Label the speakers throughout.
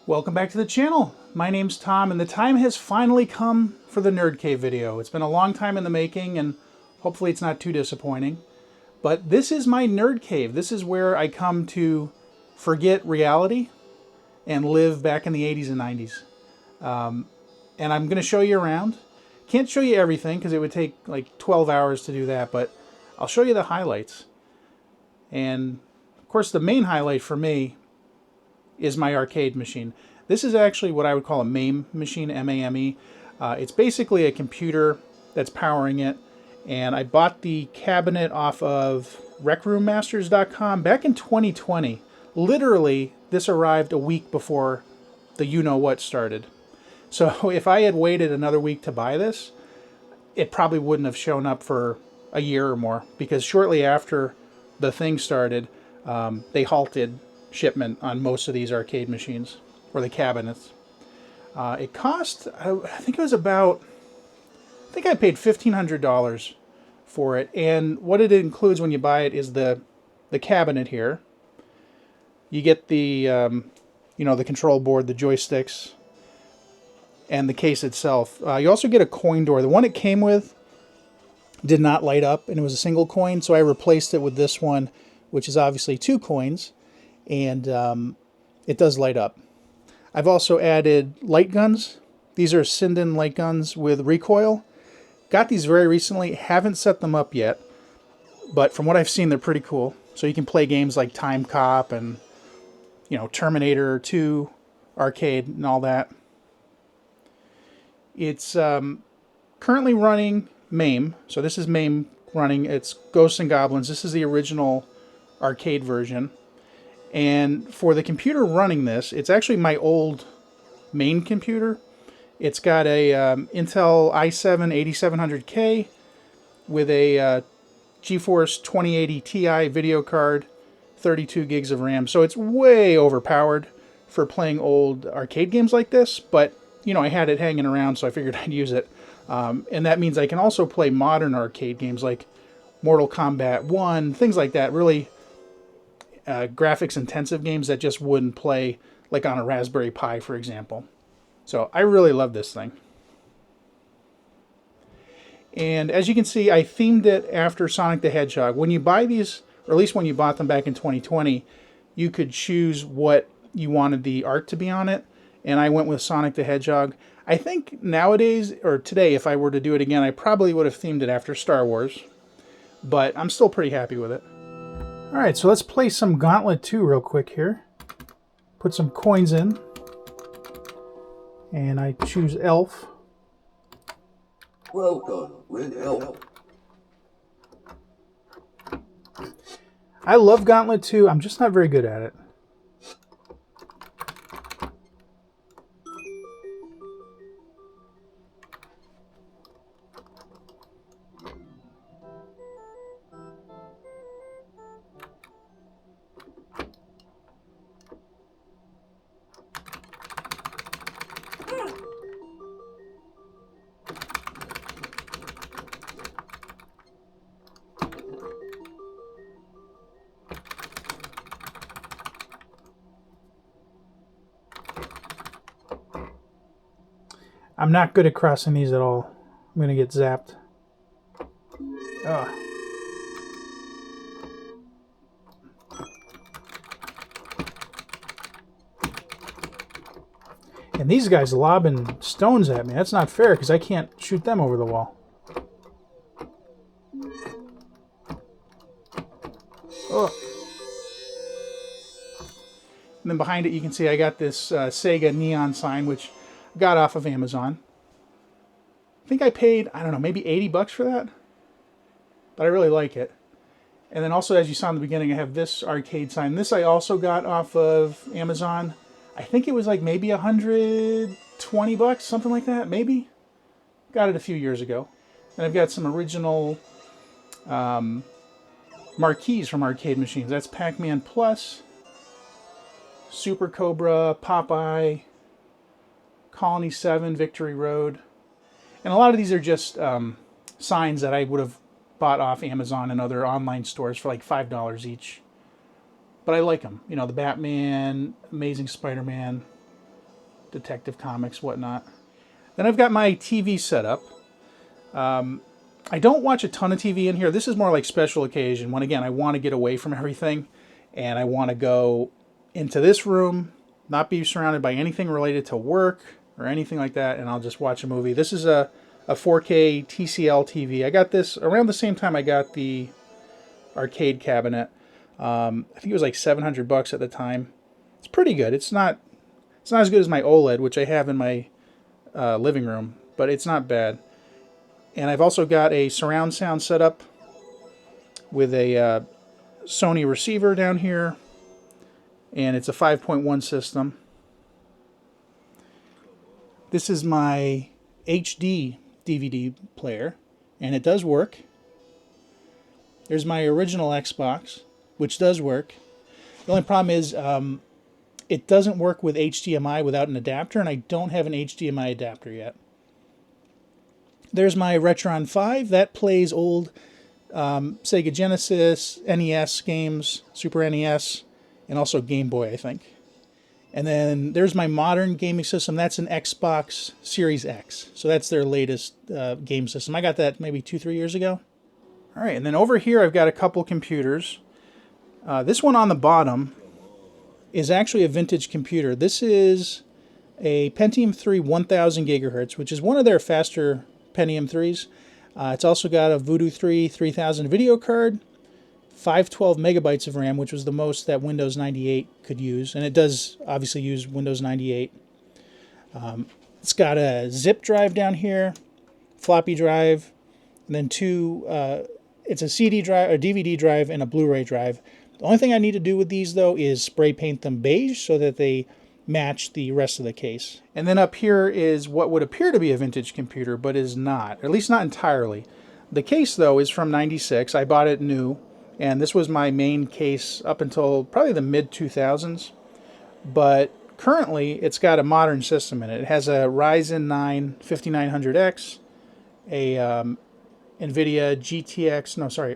Speaker 1: Welcome back to the channel. My name's Tom, and the time has finally come for the Nerd Cave video. It's been a long time in the making, and hopefully it's not too disappointing. But this is my Nerd Cave. This is where I come to forget reality and live back in the 80s and 90s. And I'm going to show you around. Can't show you everything because it would take like 12 hours to do that, but I'll show you the highlights. And of course, the main highlight for me is my arcade machine. This is actually what I would call a MAME machine, M-A-M-E. It's basically a computer that's powering it, and I bought the cabinet off of RecRoomMasters.com back in 2020. Literally, this arrived a week before the you-know-what started. So if I had waited another week to buy this, it probably wouldn't have shown up for a year or more, because shortly after the thing started, they halted shipment on most of these arcade machines, or the cabinets. It cost, I think it was about, I think I paid $1,500 for it. And what it includes when you buy it is the cabinet here. You get the, the control board, the joysticks, and the case itself. You also get a coin door. The one it came with did not light up, and it was a single coin, so I replaced it with this one, which is obviously 2 coins. And it does light up. I've also added light guns. These are Sinden light guns with recoil. Got these very recently, haven't set them up yet, but from what I've seen, they're pretty cool. So you can play games like Time Cop and, Terminator 2 arcade and all that. It's currently running MAME. So this is MAME running. It's Ghosts and Goblins. This is the original arcade version. And for the computer running this, it's actually my old main computer. It's got a Intel i7-8700K with a GeForce 2080 Ti video card, 32 gigs of RAM. So it's way overpowered for playing old arcade games like this. But, I had it hanging around, so I figured I'd use it. And that means I can also play modern arcade games like Mortal Kombat 1, things like that. Really graphics intensive games that just wouldn't play like on a Raspberry Pi, for example. So I really love this thing. And as you can see, I themed it after Sonic the Hedgehog. When you buy these, or at least when you bought them back in 2020, you could choose what you wanted the art to be on it. And I went with Sonic the Hedgehog. I think nowadays, or today, if I were to do it again, I probably would have themed it after Star Wars. But I'm still pretty happy with it. Alright, so let's play some Gauntlet II real quick here. Put some coins in. And I choose Elf.
Speaker 2: Well done, Red Elf.
Speaker 1: I love Gauntlet II, I'm just not very good at it. I'm not good at crossing these at all. I'm going to get zapped. Ugh. And these guys lobbing stones at me. That's not fair because I can't shoot them over the wall. Ugh. And then behind it you can see I got this Sega neon sign, which I got off of Amazon. I think I paid, I don't know, maybe 80 bucks for that. But I really like it. And then also, as you saw in the beginning, I have this arcade sign. This I also got off of Amazon. I think it was like maybe 120 bucks, something like that, maybe. Got it a few years ago. And I've got some original marquees from arcade machines. That's Pac-Man Plus, Super Cobra, Popeye, Colony 7, Victory Road. And a lot of these are just signs that I would have bought off Amazon and other online stores for like $5 each. But I like them. You know, the Batman, Amazing Spider-Man. Detective Comics, whatnot. Then I've got my TV set up. I don't watch a ton of TV in here. This is more like special occasion when, again, I want to get away from everything and I want to go into this room, not be surrounded by anything related to work or anything like that, and I'll just watch a movie. This is a 4K TCL TV. I got this around the same time I got the arcade cabinet. I think it was like $700 at the time. It's pretty good. It's not as good as my OLED, which I have in my living room, but it's not bad. And I've also got a surround sound setup with a Sony receiver down here, and it's a 5.1 system. This is my HD DVD player, and it does work. There's my original Xbox, which does work. The only problem is it doesn't work with HDMI without an adapter, and I don't have an HDMI adapter yet. There's my Retron 5. That plays old Sega Genesis, NES games, Super NES, and also Game Boy, I think. And then there's my modern gaming system. That's an Xbox Series X. So that's their latest game system. I got that maybe 2-3 years ago. All right, and then over here I've got a couple computers. This one on the bottom is actually a vintage computer. This is a Pentium 3 1000 gigahertz, which is one of their faster Pentium 3s. It's also got a Voodoo 3 3000 video card, 512 megabytes of RAM, which was the most that Windows 98 could use, and it does obviously use Windows 98. It's got a zip drive down here, floppy drive, and then it's a CD drive, a DVD drive, and a Blu-ray drive. The only thing I need to do with these, though, is spray paint them beige so that they match the rest of the case. And then up here is what would appear to be a vintage computer, but is not, or at least not entirely. The case, though, is from '96. I bought it new, and this was my main case up until probably the mid-2000s. But currently, it's got a modern system in it. It has a Ryzen 9 5900X, a NVIDIA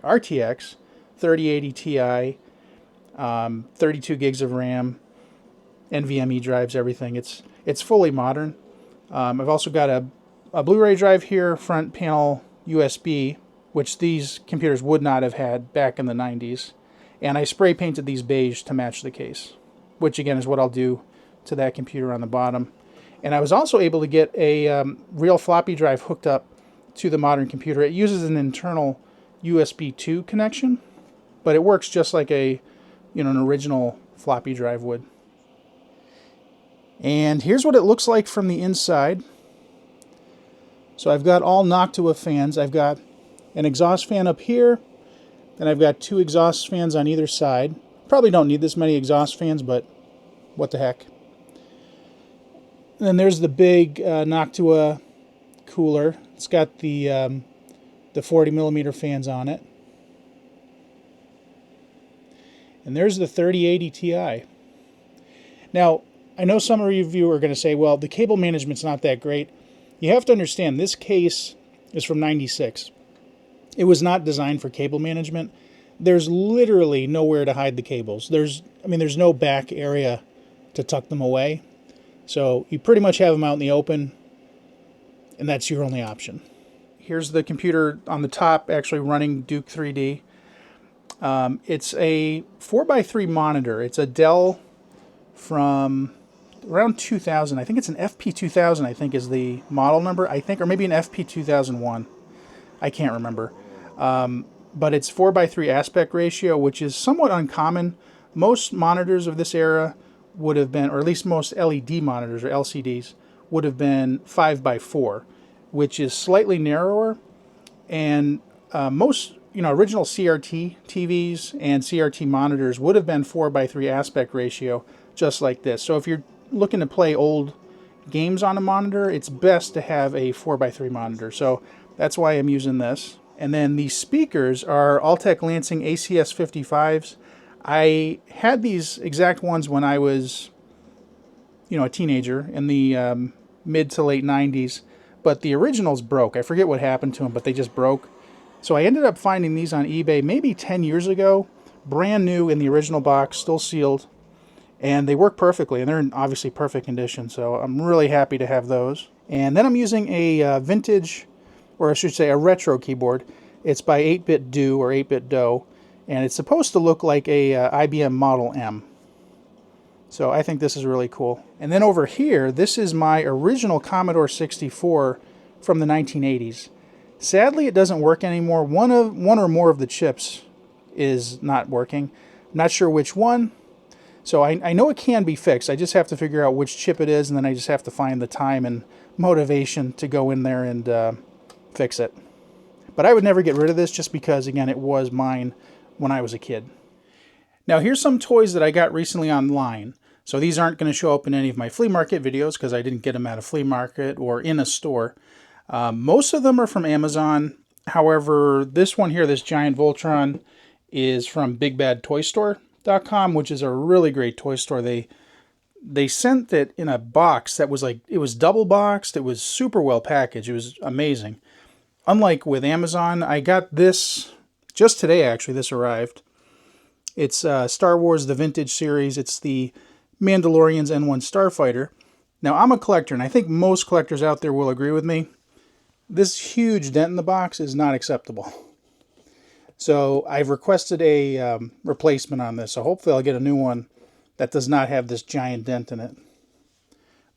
Speaker 1: RTX 3080 Ti, 32 gigs of RAM, NVMe drives, everything. It's fully modern. I've also got a Blu-ray drive here, front panel USB, which these computers would not have had back in the 90s. And I spray painted these beige to match the case, which again is what I'll do to that computer on the bottom. And I was also able to get a real floppy drive hooked up to the modern computer. It uses an internal USB 2 connection, but it works just like an original floppy drive would. And here's what it looks like from the inside. So I've got all Noctua fans. I've got an exhaust fan up here, and I've got 2 exhaust fans on either side. Probably don't need this many exhaust fans, but what the heck. And then there's the big Noctua cooler. It's got the 40 millimeter fans on it. And there's the 3080 Ti. Now, I know some of you are going to say, well, the cable management's not that great. You have to understand, this case is from '96. It was not designed for cable management. There's literally nowhere to hide the cables. There's no back area to tuck them away. So you pretty much have them out in the open, and that's your only option. Here's the computer on the top actually running Duke 3D. It's a 4x3 monitor. It's a Dell from around 2000. I think it's an FP2000, I think is the model number, I think, or maybe an FP2001. I can't remember. But it's 4x3 aspect ratio, which is somewhat uncommon. Most monitors of this era would have been, or at least most LED monitors or LCDs, would have been 5x4, which is slightly narrower. And most original CRT TVs and CRT monitors would have been 4x3 aspect ratio, just like this. So if you're looking to play old games on a monitor, it's best to have a 4x3 monitor. So that's why I'm using this. And then these speakers are Altec Lansing ACS 55s. I had these exact ones when I was, a teenager in the mid to late 90s, but the originals broke. I forget what happened to them, but they just broke. So I ended up finding these on eBay maybe 10 years ago, brand new in the original box, still sealed. And they work perfectly, and they're in obviously perfect condition, so I'm really happy to have those. And then I'm using a vintage, or I should say a retro keyboard. It's by 8-Bit Do, or 8-Bit Do, and it's supposed to look like a IBM Model M. So I think this is really cool. And then over here, this is my original Commodore 64 from the 1980s. Sadly, it doesn't work anymore. One or more of the chips is not working. I'm not sure which one. So I know it can be fixed. I just have to figure out which chip it is, and then I just have to find the time and motivation to go in there and fix it. But I would never get rid of this just because, again, it was mine when I was a kid. Now here's some toys that I got recently online. So these aren't going to show up in any of my flea market videos because I didn't get them at a flea market or in a store. Most of them are from Amazon. However, this one here, this giant Voltron, is from BigBadToyStore.com, which is a really great toy store. They sent it in a box that was like, it was double boxed. It was super well packaged. It was amazing. Unlike with Amazon, I got this just today, actually. This arrived. It's Star Wars, the Vintage series. It's the Mandalorian's N1 Starfighter. Now, I'm a collector, and I think most collectors out there will agree with me. This huge dent in the box is not acceptable. So I've requested a replacement on this, so hopefully I'll get a new one that does not have this giant dent in it.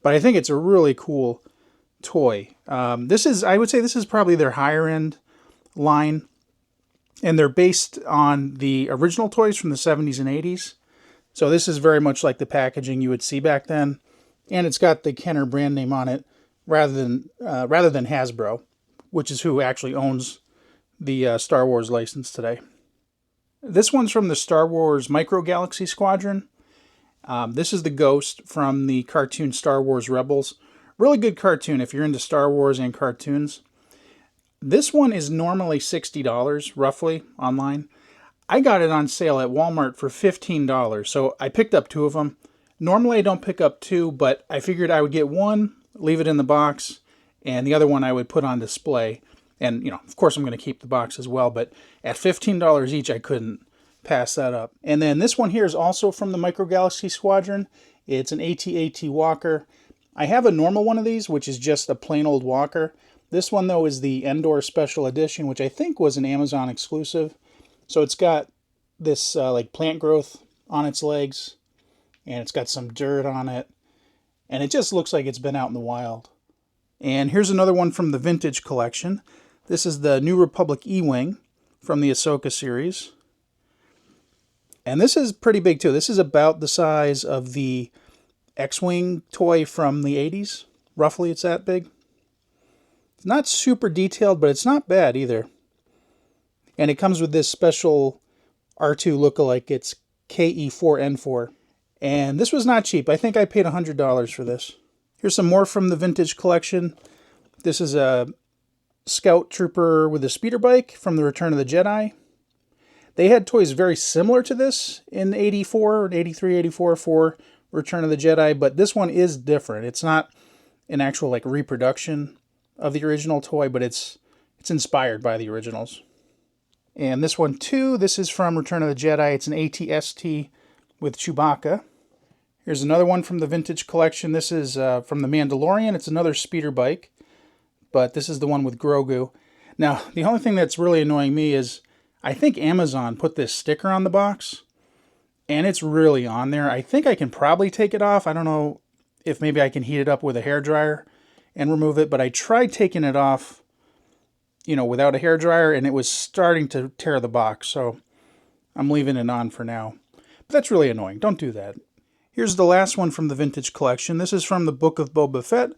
Speaker 1: But I think it's a really cool toy. I would say this is probably their higher end line, and they're based on the original toys from the 70s and 80s. So this is very much like the packaging you would see back then, and it's got the Kenner brand name on it rather than Hasbro, which is who actually owns the Star Wars license today. This one's from the Star Wars Micro Galaxy Squadron. This is the Ghost from the cartoon Star Wars Rebels. Really good cartoon if you're into Star Wars and cartoons. This one is normally $60, roughly, online. I got it on sale at Walmart for $15, so I picked up two of them. Normally I don't pick up two, but I figured I would get one, leave it in the box, and the other one I would put on display. And, you know, of course I'm going to keep the box as well, but at $15 each, I couldn't pass that up. And then this one here is also from the Micro Galaxy Squadron. It's an AT-AT walker. I have a normal one of these, which is just a plain old walker. This one, though, is the Endor Special Edition, which I think was an Amazon exclusive. So it's got this like plant growth on its legs, and it's got some dirt on it, and it just looks like it's been out in the wild. And here's another one from the Vintage collection. This is the New Republic E-Wing from the Ahsoka series. And this is pretty big too. This is about the size of the X-Wing toy from the 80s. Roughly, it's that big. It's not super detailed, but it's not bad either. And it comes with this special R2 lookalike. It's KE4N4. And this was not cheap. I think I paid $100 for this. Here's some more from the Vintage collection. This is a Scout Trooper with a speeder bike from the Return of the Jedi. They had toys very similar to this in 84, 83, 84 for Return of the Jedi, but this one is different. It's not an actual like reproduction of the original toy, but it's inspired by the originals. And this one too, this is from Return of the Jedi. It's an AT-ST with Chewbacca. Here's another one from the Vintage collection. This is from The Mandalorian. It's another speeder bike, but this is the one with Grogu. Now, the only thing that's really annoying me is I think Amazon put this sticker on the box, and it's really on there. I think I can probably take it off. I don't know if maybe I can heat it up with a hairdryer and remove it, but I tried taking it off, you know, without a hairdryer, and it was starting to tear the box, so I'm leaving it on for now. But that's really annoying. Don't do that. Here's the last one from the Vintage collection. This is from the Book of Boba Fett,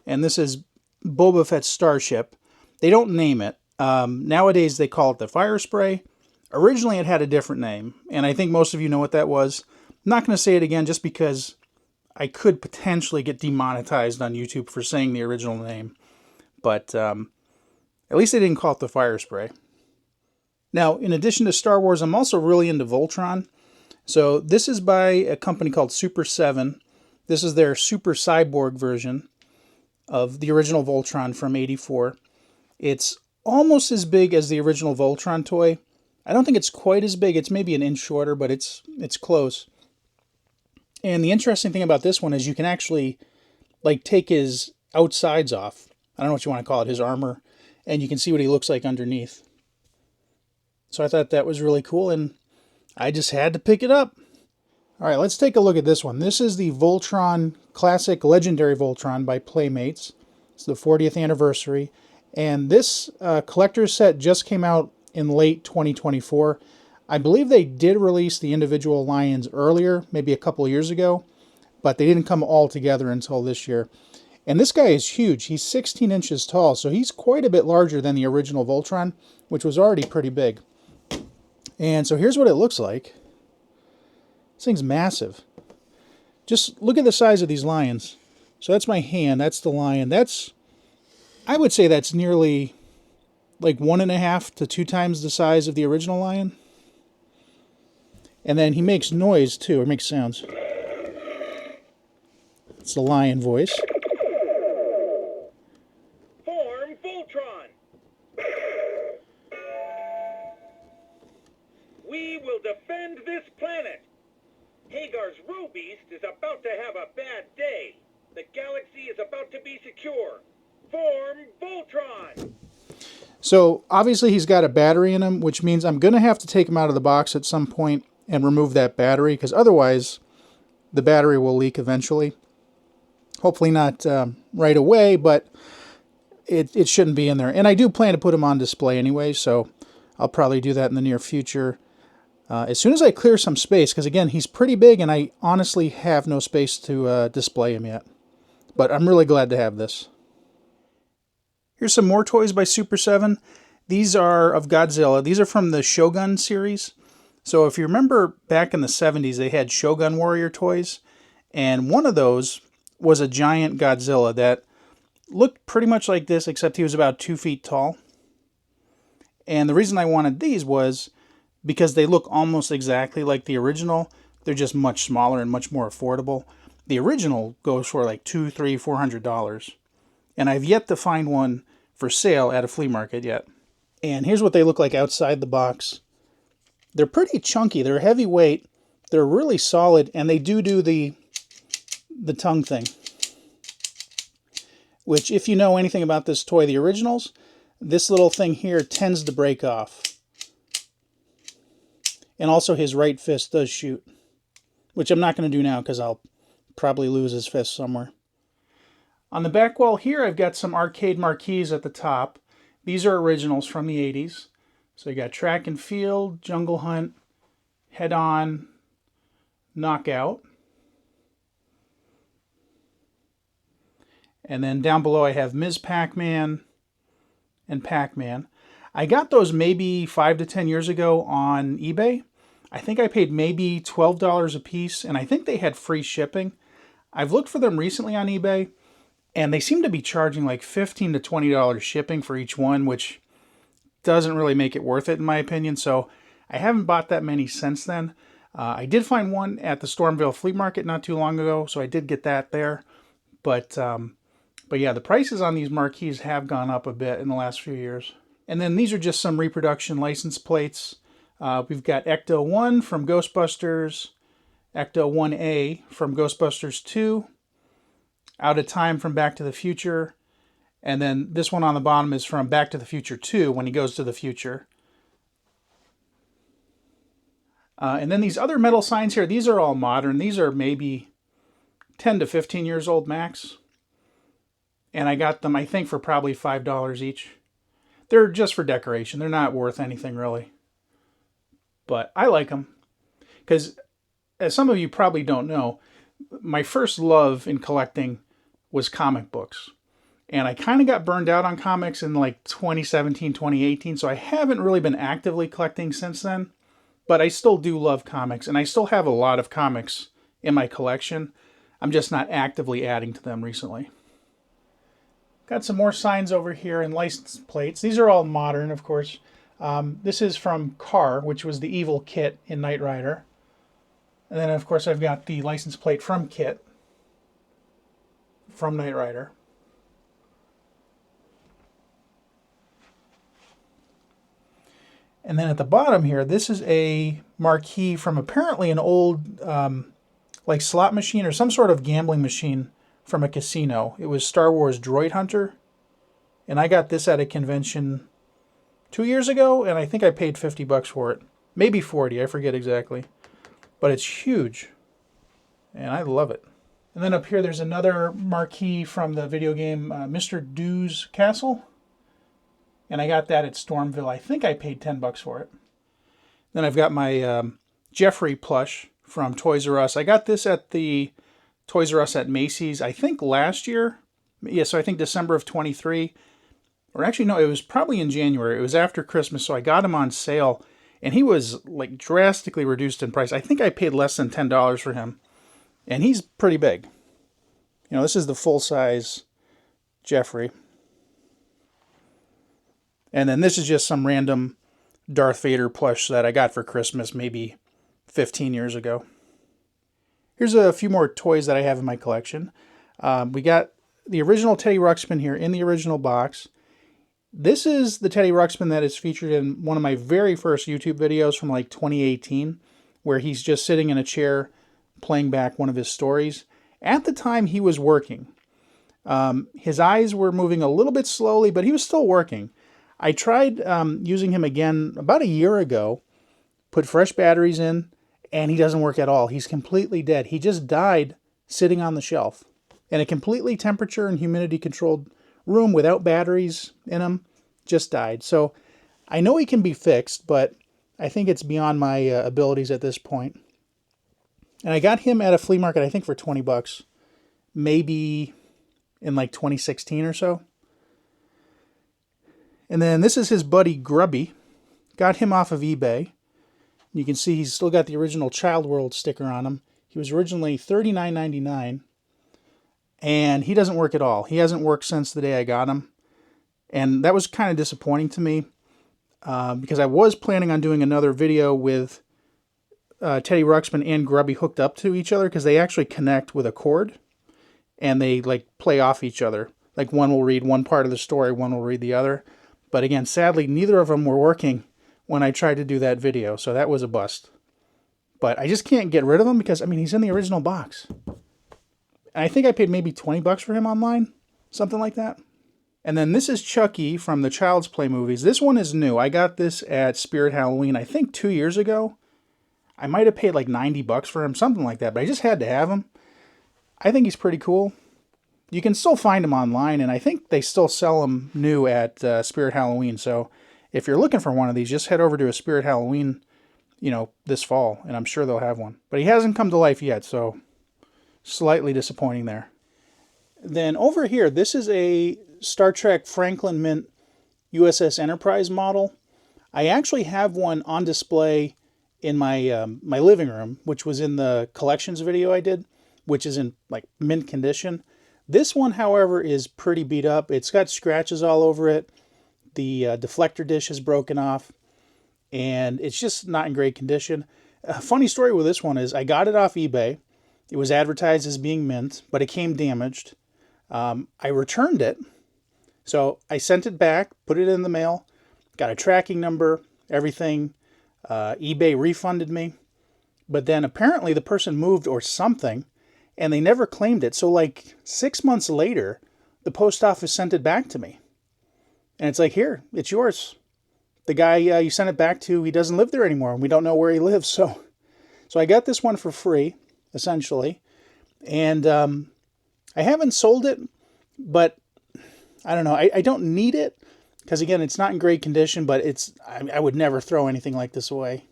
Speaker 1: and this is Boba Fett's starship. They don't name it. Nowadays they call it the Fire Spray. Originally it had a different name, and I think most of you know what that was. I'm not going to say it again just because I could potentially get demonetized on YouTube for saying the original name. But at least they didn't call it the Fire Spray. Now, in addition to Star Wars, I'm also really into Voltron. So this is by a company called Super 7. This is their Super Cyborg version of the original Voltron from '84. It's almost as big as the original Voltron toy. I don't think it's quite as big. It's maybe an inch shorter, but it's close. And the interesting thing about this one is you can actually like take his outsides off. I don't know what you want to call it, his armor, and you can see what he looks like underneath. So I thought that was really cool, and I just had to pick it up. All right, let's take a look at this one. This is the Voltron Classic Legendary Voltron by Playmates. It's the 40th anniversary, and this collector's set just came out in late 2024. I believe they did release the individual lions earlier, maybe a couple years ago, but they didn't come all together until this year. And this guy is huge. He's 16 inches tall, so he's quite a bit larger than the original Voltron, which was already pretty big. And so here's what it looks like. This thing's massive. Just look at the size of these lions. So that's my hand, that's the lion. I would say that's nearly like 1.5 to 2 times the size of the original lion. And then he makes noise too, or makes sounds. It's the lion voice.
Speaker 2: Form Voltron! We will defend this planet! Hagar's Robeast is about to have a bad day. The galaxy is about to be secure. Form Voltron!
Speaker 1: So obviously he's got a battery in him, which means I'm going to have to take him out of the box at some point and remove that battery, because otherwise the battery will leak eventually. Hopefully not right away, but it shouldn't be in there. And I do plan to put him on display anyway, so I'll probably do that in the near future. As soon as I clear some space, because again, he's pretty big and I honestly have no space to display him yet. But I'm really glad to have this. Here's some more toys by Super 7. These are of Godzilla. These are from the Shogun series. So if you remember back in the 70s, they had Shogun Warrior toys. And one of those was a giant Godzilla that looked pretty much like this, except he was about 2 feet tall. And the reason I wanted these was because they look almost exactly like the original. They're just much smaller and much more affordable. The original goes for like $200, $300, $400. And I've yet to find one for sale at a flea market yet. And here's what they look like outside the box. They're pretty chunky. They're heavyweight. They're really solid, and they do the tongue thing. Which, if you know anything about this toy, the originals, this little thing here tends to break off. And also his right fist does shoot. Which I'm not going to do now because I'll probably lose his fist somewhere. On the back wall here, I've got some arcade marquees at the top. These are originals from the 80s. So you got Track and Field, Jungle Hunt, Head On, Knockout. And then down below I have Ms. Pac-Man and Pac-Man. I got those maybe 5 to 10 years ago on eBay. I think I paid maybe $12 a piece, and I think they had free shipping. I've looked for them recently on eBay, and they seem to be charging like $15 to $20 shipping for each one, which doesn't really make it worth it in my opinion. So I haven't bought that many since then. I did find one at the Stormville Flea Market not too long ago, so I did get that there. But yeah, the prices on these marquees have gone up a bit in the last few years. And then these are just some reproduction license plates. We've got Ecto 1 from Ghostbusters, Ecto 1A from Ghostbusters 2, Out of Time from Back to the Future, and then this one on the bottom is from Back to the Future 2 when he goes to the future. And then these other metal signs here, these are all modern. These are maybe 10 to 15 years old max. And I got them, I think, for probably $5 each. They're just for decoration. They're not worth anything, really. But I like them. Because, as some of you probably don't know, my first love in collecting was comic books. And I kind of got burned out on comics in like 2017, 2018. So I haven't really been actively collecting since then. But I still do love comics. And I still have a lot of comics in my collection. I'm just not actively adding to them recently. Got some more signs over here and license plates. These are all modern, of course. This is from Car, which was the evil Kit in Knight Rider. And then, of course, I've got the license plate from Kit from Knight Rider. And then at the bottom here, this is a marquee from apparently an old like slot machine or some sort of gambling machine from a casino. It was Star Wars Droid Hunter, and I got this at a convention 2 years ago, and I think I paid $50 for it. Maybe 40, I forget exactly. But it's huge, and I love it. And then up here there's another marquee from the video game Mr. Dew's Castle. And I got that at Stormville. I think I paid $10 for it. Then I've got my Jeffrey plush from Toys R Us. I got this at the Toys R Us at Macy's, I think last year. Yeah, so I think December of 23. Or actually, no, it was probably in January. It was after Christmas, so I got him on sale. And he was like drastically reduced in price. I think I paid less than $10 for him. And he's pretty big. You know, this is the full-size Jeffrey. And then this is just some random Darth Vader plush that I got for Christmas maybe 15 years ago. Here's a few more toys that I have in my collection. We got the original Teddy Ruxpin here in the original box. This is the Teddy Ruxpin that is featured in one of my very first YouTube videos from like 2018, where he's just sitting in a chair playing back one of his stories. At the time, he was working. His eyes were moving a little bit slowly, but he was still working. I tried using him again about a year ago, put fresh batteries in, and he doesn't work at all. He's completely dead. He just died sitting on the shelf. In a completely temperature and humidity controlled room without batteries in him, just died. So I know he can be fixed, but I think it's beyond my abilities at this point. And I got him at a flea market, I think for $20, maybe in like 2016 or so. And then this is his buddy Grubby. Got him off of eBay. You can see he's still got the original Child World sticker on him. He was originally $39.99. And he doesn't work at all. He hasn't worked since the day I got him. And that was kind of disappointing to me. Because I was planning on doing another video with Teddy Ruxpin and Grubby hooked up to each other. Because they actually connect with a cord. And they like play off each other. Like one will read one part of the story, one will read the other. But again, sadly, neither of them were working when I tried to do that video. So that was a bust. But I just can't get rid of him because, I mean, he's in the original box. And I think I paid maybe $20 for him online. Something like that. And then this is Chucky from the Child's Play movies. This one is new. I got this at Spirit Halloween, I think 2 years ago. I might have paid like $90 for him, something like that. But I just had to have him. I think he's pretty cool. You can still find them online, and I think they still sell them new at Spirit Halloween. So if you're looking for one of these, just head over to a Spirit Halloween, you know, this fall, and I'm sure they'll have one. But he hasn't come to life yet, so slightly disappointing there. Then over here, this is a Star Trek Franklin Mint USS Enterprise model. I actually have one on display in my my living room, which was in the collections video I did, which is in like mint condition. This one, however, is pretty beat up. It's got scratches all over it. The deflector dish is broken off, and it's just not in great condition. A funny story with this one is I got it off eBay. It was advertised as being mint, but it came damaged. I returned it, so I sent it back, put it in the mail, got a tracking number, everything. eBay refunded me, but then apparently the person moved or something, and they never claimed it. So like 6 months later, the post office sent it back to me. And it's like, here, it's yours. The guy you sent it back to, he doesn't live there anymore, and we don't know where he lives. So I got this one for free, essentially. And I haven't sold it, but I don't know. I don't need it, because again, it's not in great condition, but I would never throw anything like this away.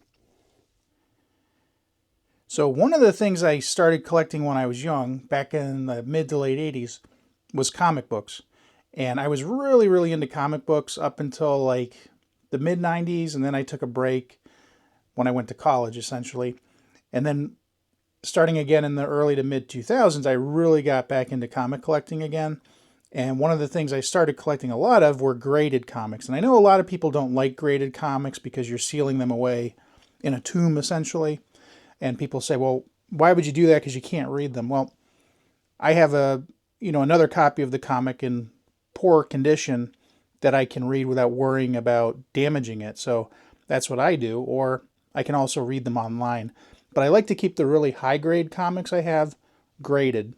Speaker 1: So one of the things I started collecting when I was young, back in the mid to late 80s, was comic books. And I was really, really into comic books up until like the mid 90s, and then I took a break when I went to college, essentially. And then starting again in the early to mid 2000s, I really got back into comic collecting again. And one of the things I started collecting a lot of were graded comics. And I know a lot of people don't like graded comics because you're sealing them away in a tomb, essentially. And people say, well, why would you do that? Because you can't read them. Well, I have another copy of the comic in poor condition that I can read without worrying about damaging it. So that's what I do. Or I can also read them online. but I like to keep the really high grade comics I have graded.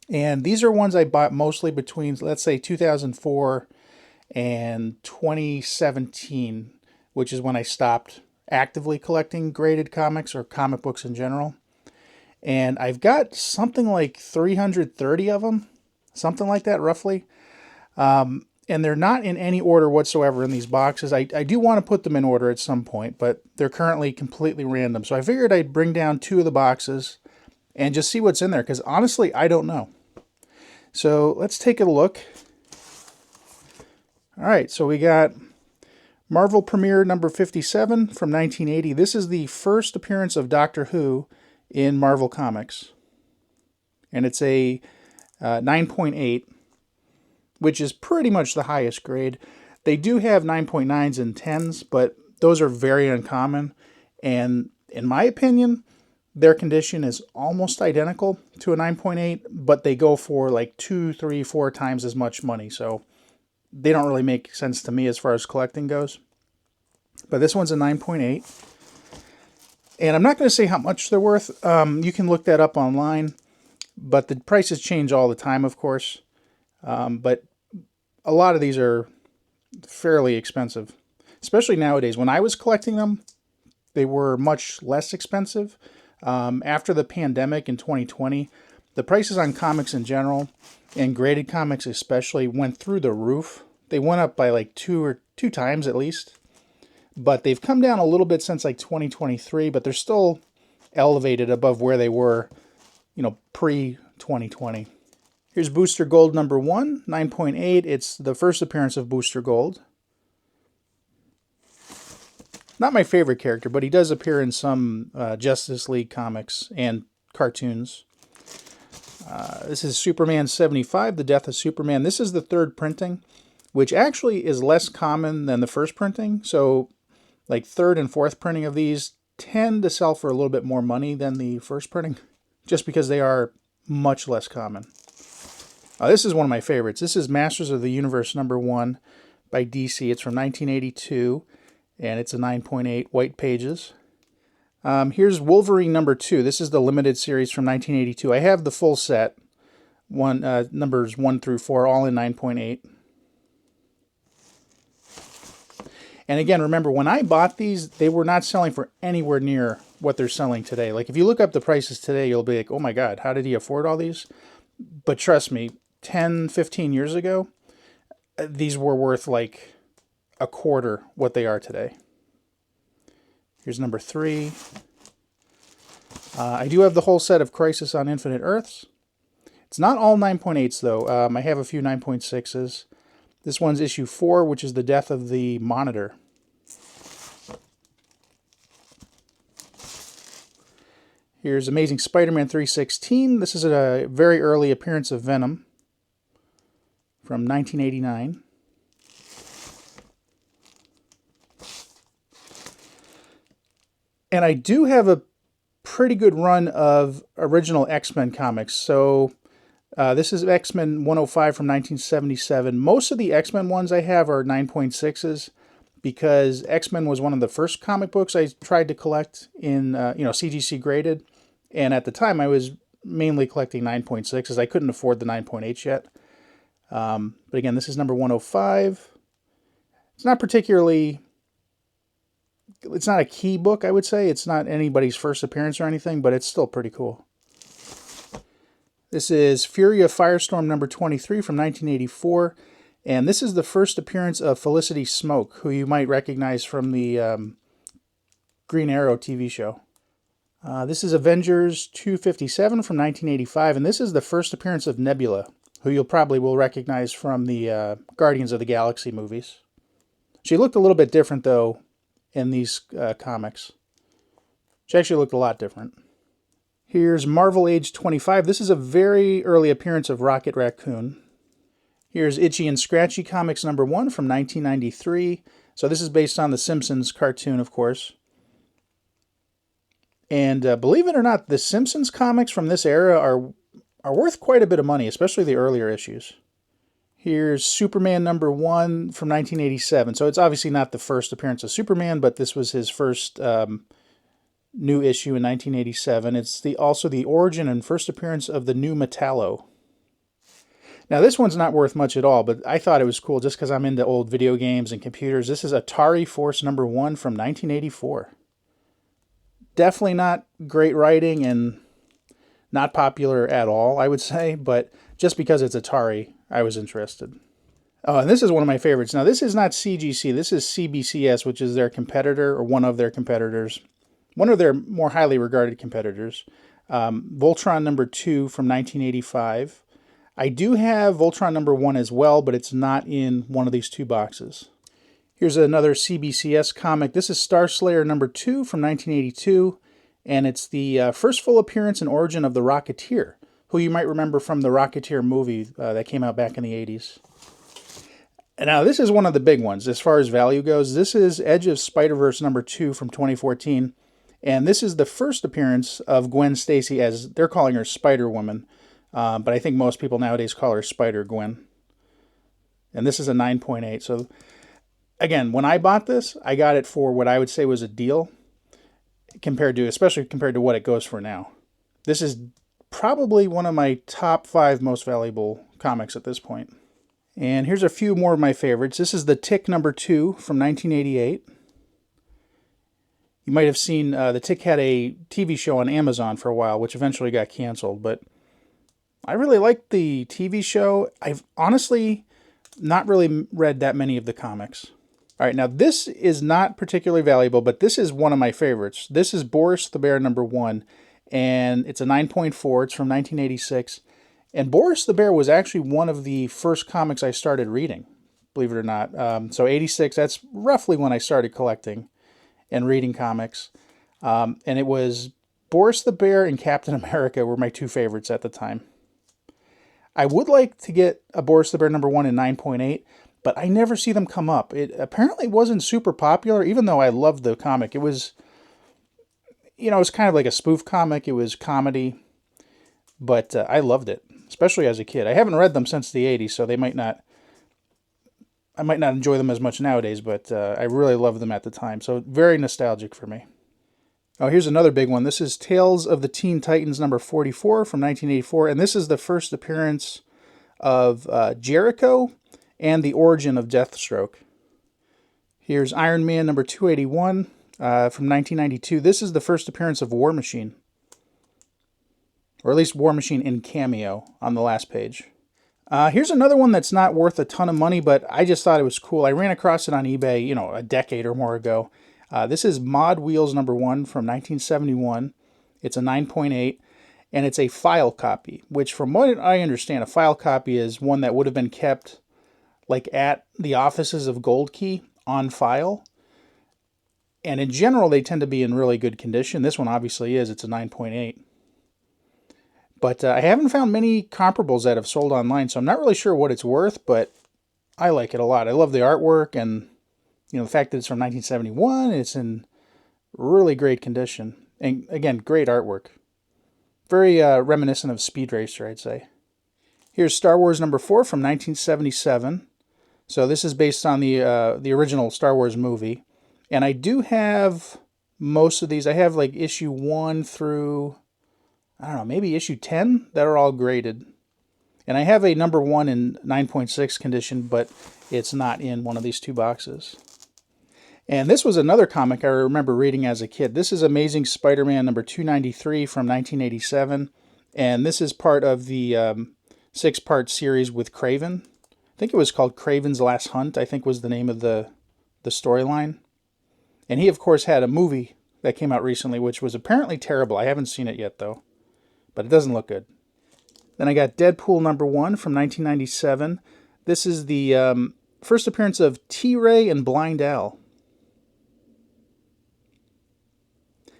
Speaker 1: And these are ones I bought mostly between, let's say, 2004 and 2017, which is when I stopped actively collecting graded comics or comic books in general. And I've got something like 330 of them, something like that roughly. And they're not in any order whatsoever in these boxes. I do want to put them in order at some point, but they're currently completely random. So I figured I'd bring down 2 of the boxes and just see what's in there, because honestly, I don't know. So let's take a look. All right, so we got Marvel Premiere number 57 from 1980. This is the first appearance of Doctor Who in Marvel Comics. And it's a 9.8, which is pretty much the highest grade. They do have 9.9s and 10s, but those are very uncommon. And in my opinion, their condition is almost identical to a 9.8, but they go for like 2, 3, 4 times as much money. So they don't really make sense to me as far as collecting goes. But this one's a 9.8. And I'm not going to say how much they're worth. You can look that up online. But the prices change all the time, of course. But a lot of these are fairly expensive. Especially nowadays. When I was collecting them, they were much less expensive. After the pandemic in 2020, the prices on comics in general, and graded comics especially, went through the roof. They went up by like two times at least. But they've come down a little bit since like 2023, but they're still elevated above where they were, pre-2020. Here's Booster Gold number 1, 9.8. It's the first appearance of Booster Gold. Not my favorite character, but he does appear in some Justice League comics and cartoons. This is Superman 75, The Death of Superman. This is the 3rd printing, which actually is less common than the first printing. So, like 3rd and 4th printing of these tend to sell for a little bit more money than the first printing, just because they are much less common. This is one of my favorites. This is Masters of the Universe number 1 by DC. It's from 1982, and it's a 9.8, white pages. Here's Wolverine number 2. This is the limited series from 1982. I have the full set, numbers 1 through 4, all in 9.8. And again, remember, when I bought these, they were not selling for anywhere near what they're selling today. Like, if you look up the prices today, you'll be like, oh my God, how did he afford all these? But trust me, 10, 15 years ago, these were worth like a quarter what they are today. Here's number 3. I do have the whole set of Crisis on Infinite Earths. It's not all 9.8s, though. I have a few 9.6s. This one's issue 4, which is The Death of the Monitor. Here's Amazing Spider-Man 316. This is a very early appearance of Venom from 1989. And I do have a pretty good run of original X-Men comics. So this is X-Men 105 from 1977. Most of the X-Men ones I have are 9.6s because X-Men was one of the first comic books I tried to collect in CGC graded. And at the time, I was mainly collecting 9.6s. I couldn't afford the 9.8s yet. But again, this is number 105. It's not particularly... It's not a key book, I would say. It's not anybody's first appearance or anything, but it's still pretty cool. This is Fury of Firestorm number 23 from 1984. And this is the first appearance of Felicity Smoke, who you might recognize from the Green Arrow TV show. This is Avengers 257 from 1985, and this is the first appearance of Nebula, who you'll probably will recognize from the Guardians of the Galaxy movies. She looked a little bit different, though, in these comics. She actually looked a lot different. Here's Marvel Age 25. This is a very early appearance of Rocket Raccoon. Here's Itchy and Scratchy Comics number 1 from 1993. So this is based on the Simpsons cartoon, of course. And believe it or not, the Simpsons comics from this era are worth quite a bit of money, especially the earlier issues. Here's Superman number 1 from 1987. So it's obviously not the first appearance of Superman, but this was his first new issue in 1987. It's also the origin and first appearance of the new Metallo. Now this one's not worth much at all, but I thought it was cool just because I'm into old video games and computers. This is Atari Force number 1 from 1984. Definitely not great writing and not popular at all, I would say, but just because it's Atari, I was interested. Oh, and this is one of my favorites. Now this is not CGC, this is CBCS, which is their competitor, or one of their competitors. One of their more highly regarded competitors. Voltron number 2 from 1985. I do have Voltron number 1 as well, but it's not in one of these two boxes. Here's another CBCS comic. This is Star Slayer number 2 from 1982, and it's the first full appearance and origin of the Rocketeer, who you might remember from the Rocketeer movie that came out back in the 80s. And now this is one of the big ones as far as value goes. This is Edge of Spider-Verse number 2 from 2014, and this is the first appearance of Gwen Stacy, as they're calling her Spider-Woman. But I think most people nowadays call her Spider-Gwen. And this is a 9.8. So, again, when I bought this, I got it for what I would say was a deal, especially compared to what it goes for now. This is probably one of my top 5 most valuable comics at this point. And here's a few more of my favorites. This is The Tick number 2 from 1988. You might have seen The Tick had a TV show on Amazon for a while, which eventually got canceled, but I really liked the TV show. I've honestly not really read that many of the comics. All right, now this is not particularly valuable, but this is one of my favorites. This is Boris the Bear number 1, and it's a 9.4. It's from 1986. And Boris the Bear was actually one of the first comics I started reading, believe it or not. So 86, that's roughly when I started collecting and reading comics. And it was Boris the Bear and Captain America were my two favorites at the time. I would like to get a Boris the Bear number 1 in 9.8, but I never see them come up. It apparently wasn't super popular, even though I loved the comic. It was, it was kind of like a spoof comic. It was comedy, but I loved it, especially as a kid. I haven't read them since the 80s, so I might not enjoy them as much nowadays, but I really loved them at the time, so very nostalgic for me. Oh, here's another big one. This is Tales of the Teen Titans number 44 from 1984, and this is the first appearance of Jericho and the origin of Deathstroke. Here's Iron Man number 281 from 1992. This is the first appearance of War Machine, or at least War Machine in cameo on the last page. Here's another one that's not worth a ton of money, but I just thought it was cool. I ran across it on eBay, a decade or more ago. This is Mod Wheels number 1 from 1971. It's a 9.8, and it's a file copy, which from what I understand, a file copy is one that would have been kept like at the offices of Gold Key on file. And in general, they tend to be in really good condition. This one obviously is. It's a 9.8. But I haven't found many comparables that have sold online, so I'm not really sure what it's worth, but I like it a lot. I love the artwork, and the fact that it's from 1971, it's in really great condition. And again, great artwork. Very reminiscent of Speed Racer, I'd say. Here's Star Wars number 4 from 1977. So this is based on the original Star Wars movie. And I do have most of these. I have like issue 1 through, I don't know, maybe issue 10 that are all graded. And I have a number 1 in 9.6 condition, but it's not in one of these two boxes. And this was another comic I remember reading as a kid. This is Amazing Spider-Man number 293 from 1987. And this is part of the 6-part series with Kraven. I think it was called Kraven's Last Hunt, I think was the name of the storyline. And he, of course, had a movie that came out recently, which was apparently terrible. I haven't seen it yet, though. But it doesn't look good. Then I got Deadpool number 1 from 1997. This is the first appearance of T-Ray and Blind Al.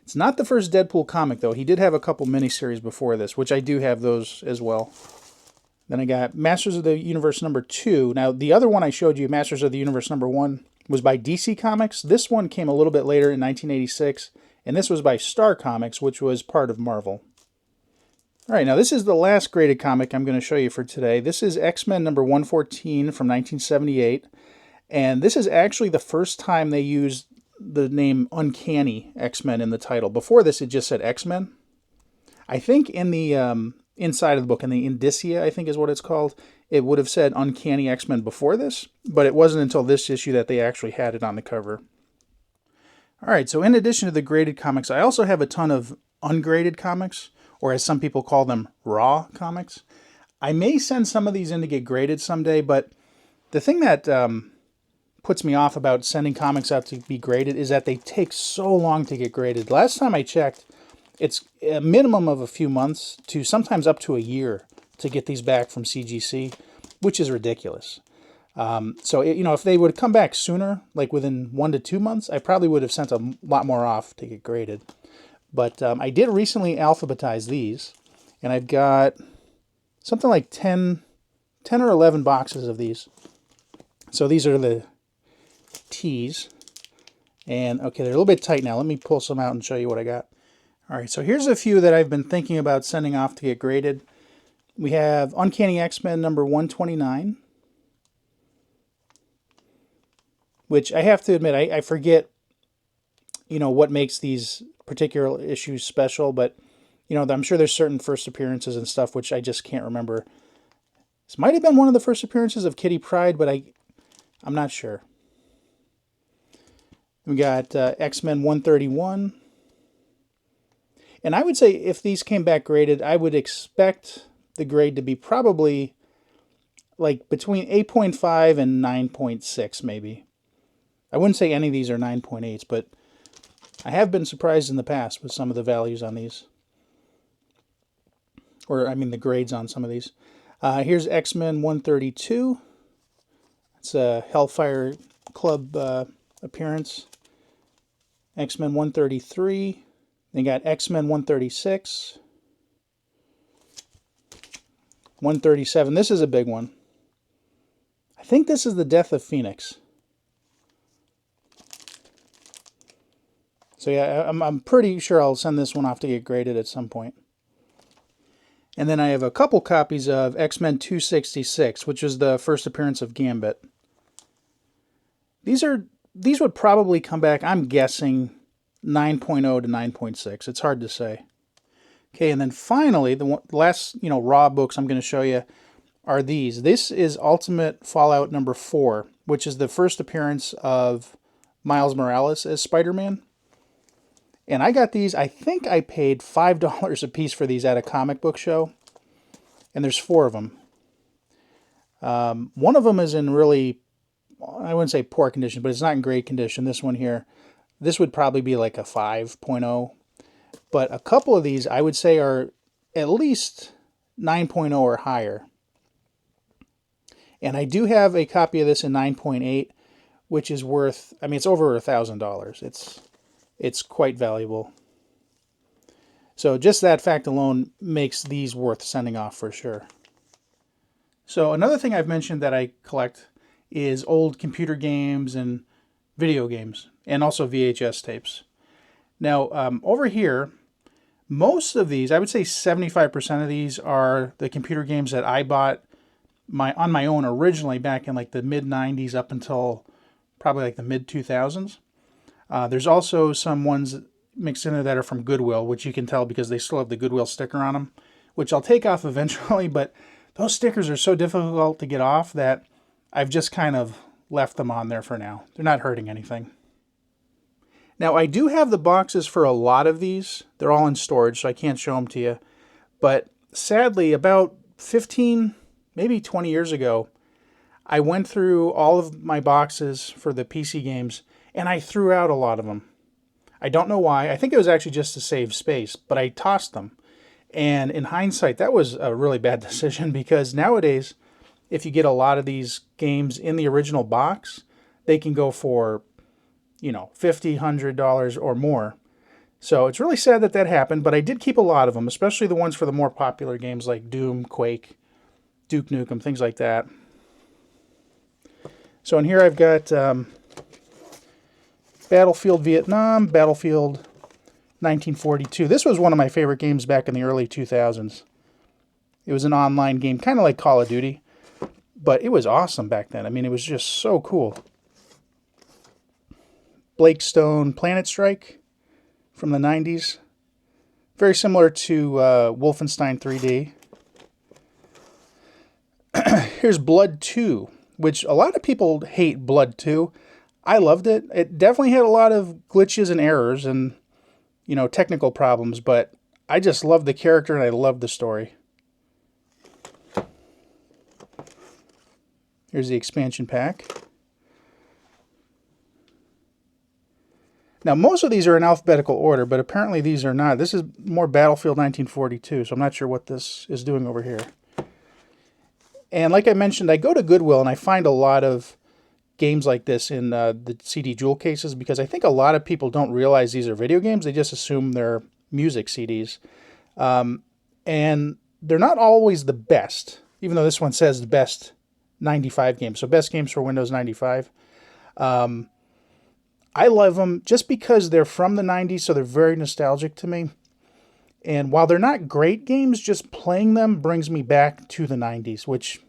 Speaker 1: It's not the first Deadpool comic, though. He did have a couple miniseries before this, which I do have those as well. Then I got Masters of the Universe number 2. Now, the other one I showed you, Masters of the Universe number 1, was by DC Comics. This one came a little bit later in 1986, and this was by Star Comics, which was part of Marvel. All right, now this is the last graded comic I'm going to show you for today. This is X-Men number 114 from 1978, and this is actually the first time they used the name Uncanny X-Men in the title. Before this, it just said X-Men. I think in the inside of the book, in the indicia, I think is what it's called, it would have said Uncanny X-Men before this, but it wasn't until this issue that they actually had it on the cover. All right, so in addition to the graded comics, I also have a ton of ungraded comics, or as some people call them, raw comics. I may send some of these in to get graded someday, but the thing that puts me off about sending comics out to be graded is that they take so long to get graded. Last time I checked, it's a minimum of a few months to sometimes up to a year to get these back from CGC, which is ridiculous. So, if they would come back sooner, like within 1 to 2 months, I probably would have sent a lot more off to get graded. But I did recently alphabetize these, and I've got something like 10 or 11 boxes of these. So these are the T's. And, okay, they're a little bit tight now. Let me pull some out and show you what I got. All right, so here's a few that I've been thinking about sending off to get graded. We have Uncanny X-Men number 129. Which I have to admit, I forget, what makes these particular issues special, but, I'm sure there's certain first appearances and stuff which I just can't remember. This might have been one of the first appearances of Kitty Pryde, but I'm not sure. We got X-Men 131. And I would say if these came back graded, I would expect the grade to be probably like between 8.5 and 9.6 maybe. I wouldn't say any of these are 9.8s, but I have been surprised in the past with some of the values on these. Or, the grades on some of these. Here's X-Men 132. It's a Hellfire Club appearance. X-Men 133. They got X-Men 136. 137. This is a big one. I think this is the Death of Phoenix. So yeah, I'm pretty sure I'll send this one off to get graded at some point. And then I have a couple copies of X-Men 266, which is the first appearance of Gambit. These would probably come back, I'm guessing, 9.0 to 9.6. It's hard to say. Okay, and then finally, the last raw books I'm going to show you are these. This is Ultimate Fallout number 4, which is the first appearance of Miles Morales as Spider-Man. And I got these, I think I paid $5 a piece for these at a comic book show. And there's 4 of them. One of them is in really, I wouldn't say poor condition, but it's not in great condition. This one here, this would probably be like a 5.0. But a couple of these I would say are at least 9.0 or higher. And I do have a copy of this in 9.8, which is worth, it's over $1,000. It's quite valuable. So just that fact alone makes these worth sending off for sure. So another thing I've mentioned that I collect is old computer games and video games, and also VHS tapes. Now, over here, most of these, I would say 75% of these are the computer games that I bought on my own originally back in like the mid-90s up until probably like the mid-2000s. There's also some ones mixed in there that are from Goodwill, which you can tell because they still have the Goodwill sticker on them, which I'll take off eventually, but those stickers are so difficult to get off that I've just kind of left them on there for now. They're not hurting anything. Now, I do have the boxes for a lot of these. They're all in storage, so I can't show them to you. But sadly, about 15, maybe 20 years ago, I went through all of my boxes for the PC games, and I threw out a lot of them. I don't know why. I think it was actually just to save space, but I tossed them. And in hindsight, that was a really bad decision because nowadays, if you get a lot of these games in the original box, they can go for, $50, $100 or more. So it's really sad that that happened, but I did keep a lot of them, especially the ones for the more popular games like Doom, Quake, Duke Nukem, things like that. So in here I've got Battlefield Vietnam, Battlefield 1942. This was one of my favorite games back in the early 2000s. It was an online game, kind of like Call of Duty, but it was awesome back then. It was just so cool. Blake Stone Planet Strike from the 90s. Very similar to Wolfenstein 3D. Here's Blood 2, which a lot of people hate Blood 2. I loved it. It definitely had a lot of glitches and errors and, you know, technical problems, but I just loved the character and I loved the story. Here's the expansion pack. Now, most of these are in alphabetical order, but apparently these are not. This is more Battlefield 1942, so I'm not sure what this is doing over here. And like I mentioned, I go to Goodwill and I find a lot of games like this in the CD jewel cases because I think a lot of people don't realize these are video games. They just assume they're music CDs. And they're not always the best, even though this one says the best 95 games. So best games for Windows 95. I love them just because they're from the 90s, so they're very nostalgic to me. And while they're not great games, just playing them brings me back to the 90s, which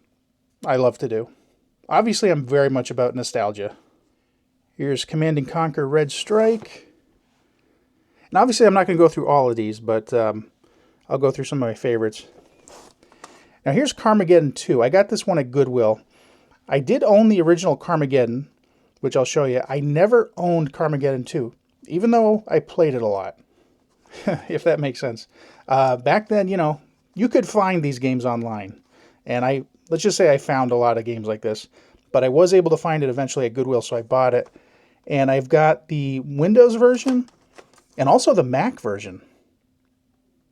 Speaker 1: I love to do. Obviously, I'm very much about nostalgia. Here's Command & Conquer Red Strike. And obviously, I'm not going to go through all of these, but I'll go through some of my favorites. Now, here's Carmageddon 2. I got this one at Goodwill. I did own the original Carmageddon, which I'll show you. I never owned Carmageddon 2, even though I played it a lot, if that makes sense. Back then, you know, you could find these games online. And let's just say I found a lot of games like this. But I was able to find it eventually at Goodwill, so I bought it. And I've got the Windows version and also the Mac version,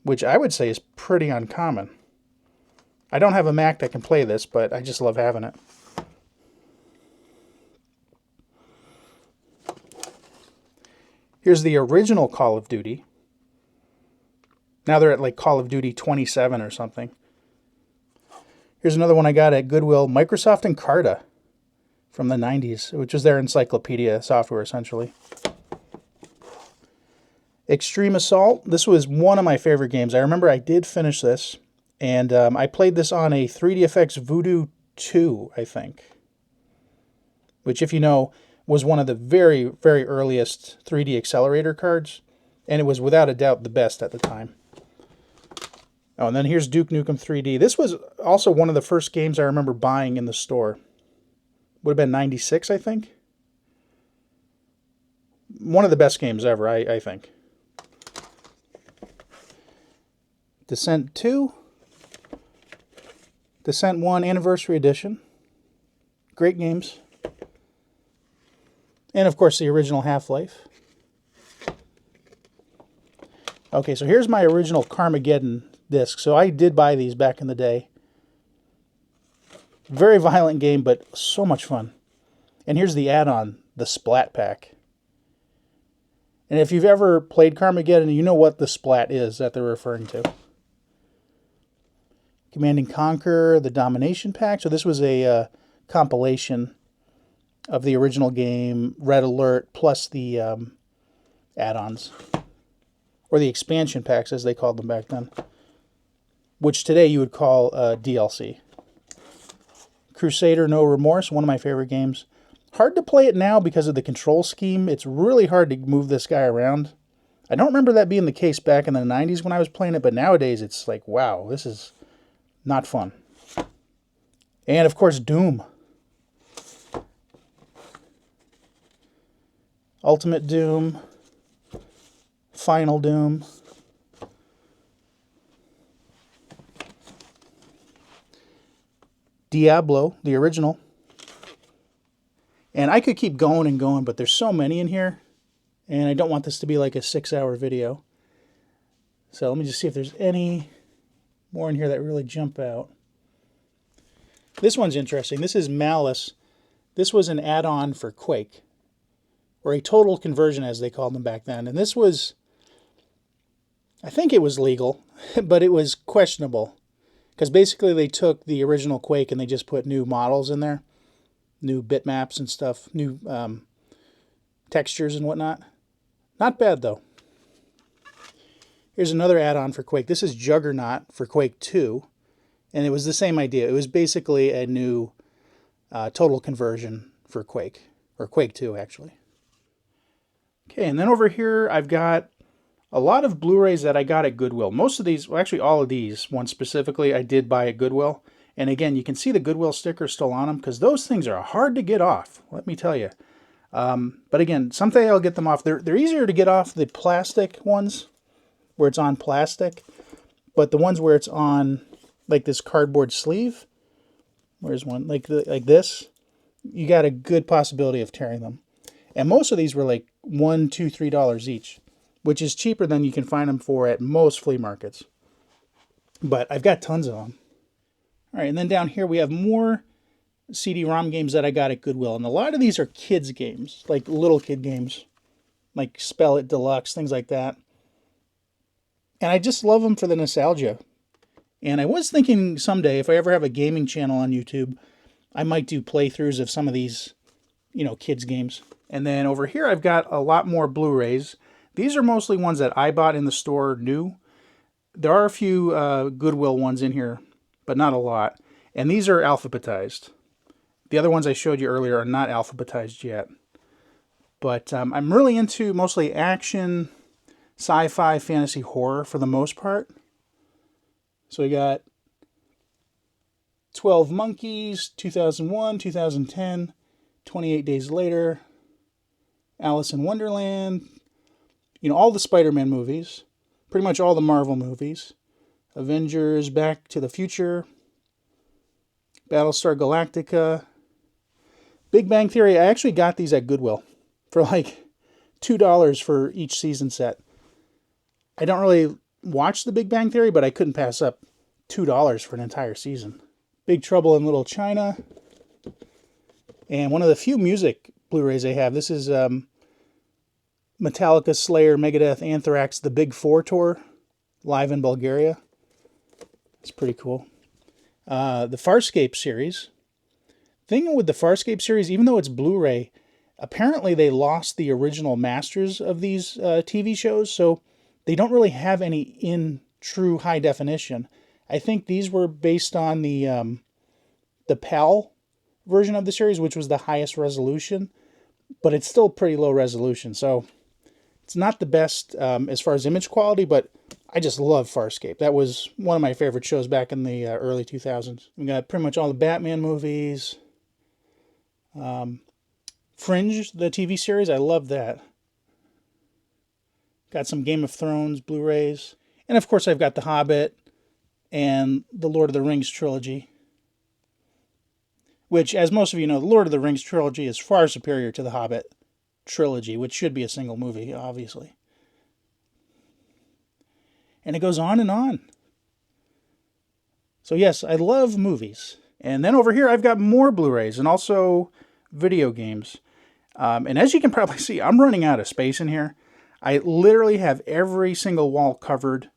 Speaker 1: which I would say is pretty uncommon. I don't have a Mac that can play this, but I just love having it. Here's the original Call of Duty. Now they're at like Call of Duty 27 or something. Here's another one I got at Goodwill, Microsoft Encarta from the 90s, which was their encyclopedia software essentially. Extreme Assault. This was one of my favorite games. I remember I did finish this, and I played this on a 3DFX Voodoo 2, I think. Which, if you know, was one of the very, very earliest 3D accelerator cards, and it was without a doubt the best at the time. Oh, and then here's Duke Nukem 3D. This was also one of the first games I remember buying in the store. Would have been 96, I think. One of the best games ever, I think. Descent 2. Descent 1 Anniversary Edition. Great games. And, of course, the original Half-Life. Okay, so here's my original Carmageddon disc. So I did buy these back in the day. Very violent game, but so much fun. And here's the add-on, the Splat Pack. And if you've ever played Carmageddon, you know what the Splat is that they're referring to. Command & Conquer, the Domination Pack. So this was a compilation of the original game, Red Alert, plus the add-ons. Or the expansion packs, as they called them back then. Which today you would call DLC. Crusader No Remorse, one of my favorite games. Hard to play it now because of the control scheme. It's really hard to move this guy around. I don't remember that being the case back in the 90s when I was playing it, but nowadays it's like, wow, this is not fun. And, of course, Doom. Ultimate Doom. Final Doom. Diablo, the original. And I could keep going and going, but there's so many in here. And I don't want this to be like a 6-hour video. So let me just see if there's any more in here that really jump out. This one's interesting. This is Malice. This was an add-on for Quake. Or a total conversion, as they called them back then. And this was, I think it was legal, but it was questionable. Because basically they took the original Quake and they just put new models in there. New bitmaps and stuff. New textures and whatnot. Not bad, though. Here's another add-on for Quake. This is Juggernaut for Quake 2. And it was the same idea. It was basically a new total conversion for Quake. Or Quake 2, actually. Okay, and then over here I've got a lot of Blu-rays that I got at Goodwill. Most of these, well, actually all of these, one specifically, I did buy at Goodwill. And again, you can see the Goodwill sticker still on them because those things are hard to get off, let me tell you. But again, someday I'll get them off. They're easier to get off the plastic ones where it's on plastic, but the ones where it's on like this cardboard sleeve, where's one like this, you got a good possibility of tearing them. And most of these were like $1, $2, $3 each, which is cheaper than you can find them for at most flea markets. But I've got tons of them. All right, and then down here we have more CD-ROM games that I got at Goodwill. And a lot of these are kids games, like little kid games, like Spell It Deluxe, things like that. And I just love them for the nostalgia. And I was thinking someday, if I ever have a gaming channel on YouTube, I might do playthroughs of some of these, kids games. And then over here I've got a lot more Blu-rays. These are mostly ones that I bought in the store new. There are a few Goodwill ones in here, but not a lot. And these are alphabetized. The other ones I showed you earlier are not alphabetized yet. But I'm really into mostly action, sci-fi, fantasy, horror for the most part. So we got 12 Monkeys, 2001, 2010, 28 Days Later, Alice in Wonderland, all the Spider-Man movies, pretty much all the Marvel movies, Avengers, Back to the Future, Battlestar Galactica, Big Bang Theory. I actually got these at Goodwill for like $2 for each season set. I don't really watch The Big Bang Theory, but I couldn't pass up $2 for an entire season. Big Trouble in Little China. And one of the few music Blu-rays I have. This is Metallica, Slayer, Megadeth, Anthrax, The Big Four Tour, live in Bulgaria. It's pretty cool. The Farscape series. Thing with the Farscape series, even though it's Blu-ray, apparently they lost the original masters of these TV shows, so they don't really have any in true high definition. I think these were based on the PAL version of the series, which was the highest resolution, but it's still pretty low resolution, so it's not the best as far as image quality, but I just love Farscape. That was one of my favorite shows back in the early 2000s. We got pretty much all the Batman movies. Fringe, the TV series, I love that. Got some Game of Thrones Blu-rays. And of course I've got The Hobbit and the Lord of the Rings trilogy. Which, as most of you know, the Lord of the Rings trilogy is far superior to the Hobbit trilogy, which should be a single movie, obviously. And it goes on and on. So yes, I love movies. And then over here I've got more Blu-rays and also video games. And as you can probably see, I'm running out of space in here. I literally have every single wall covered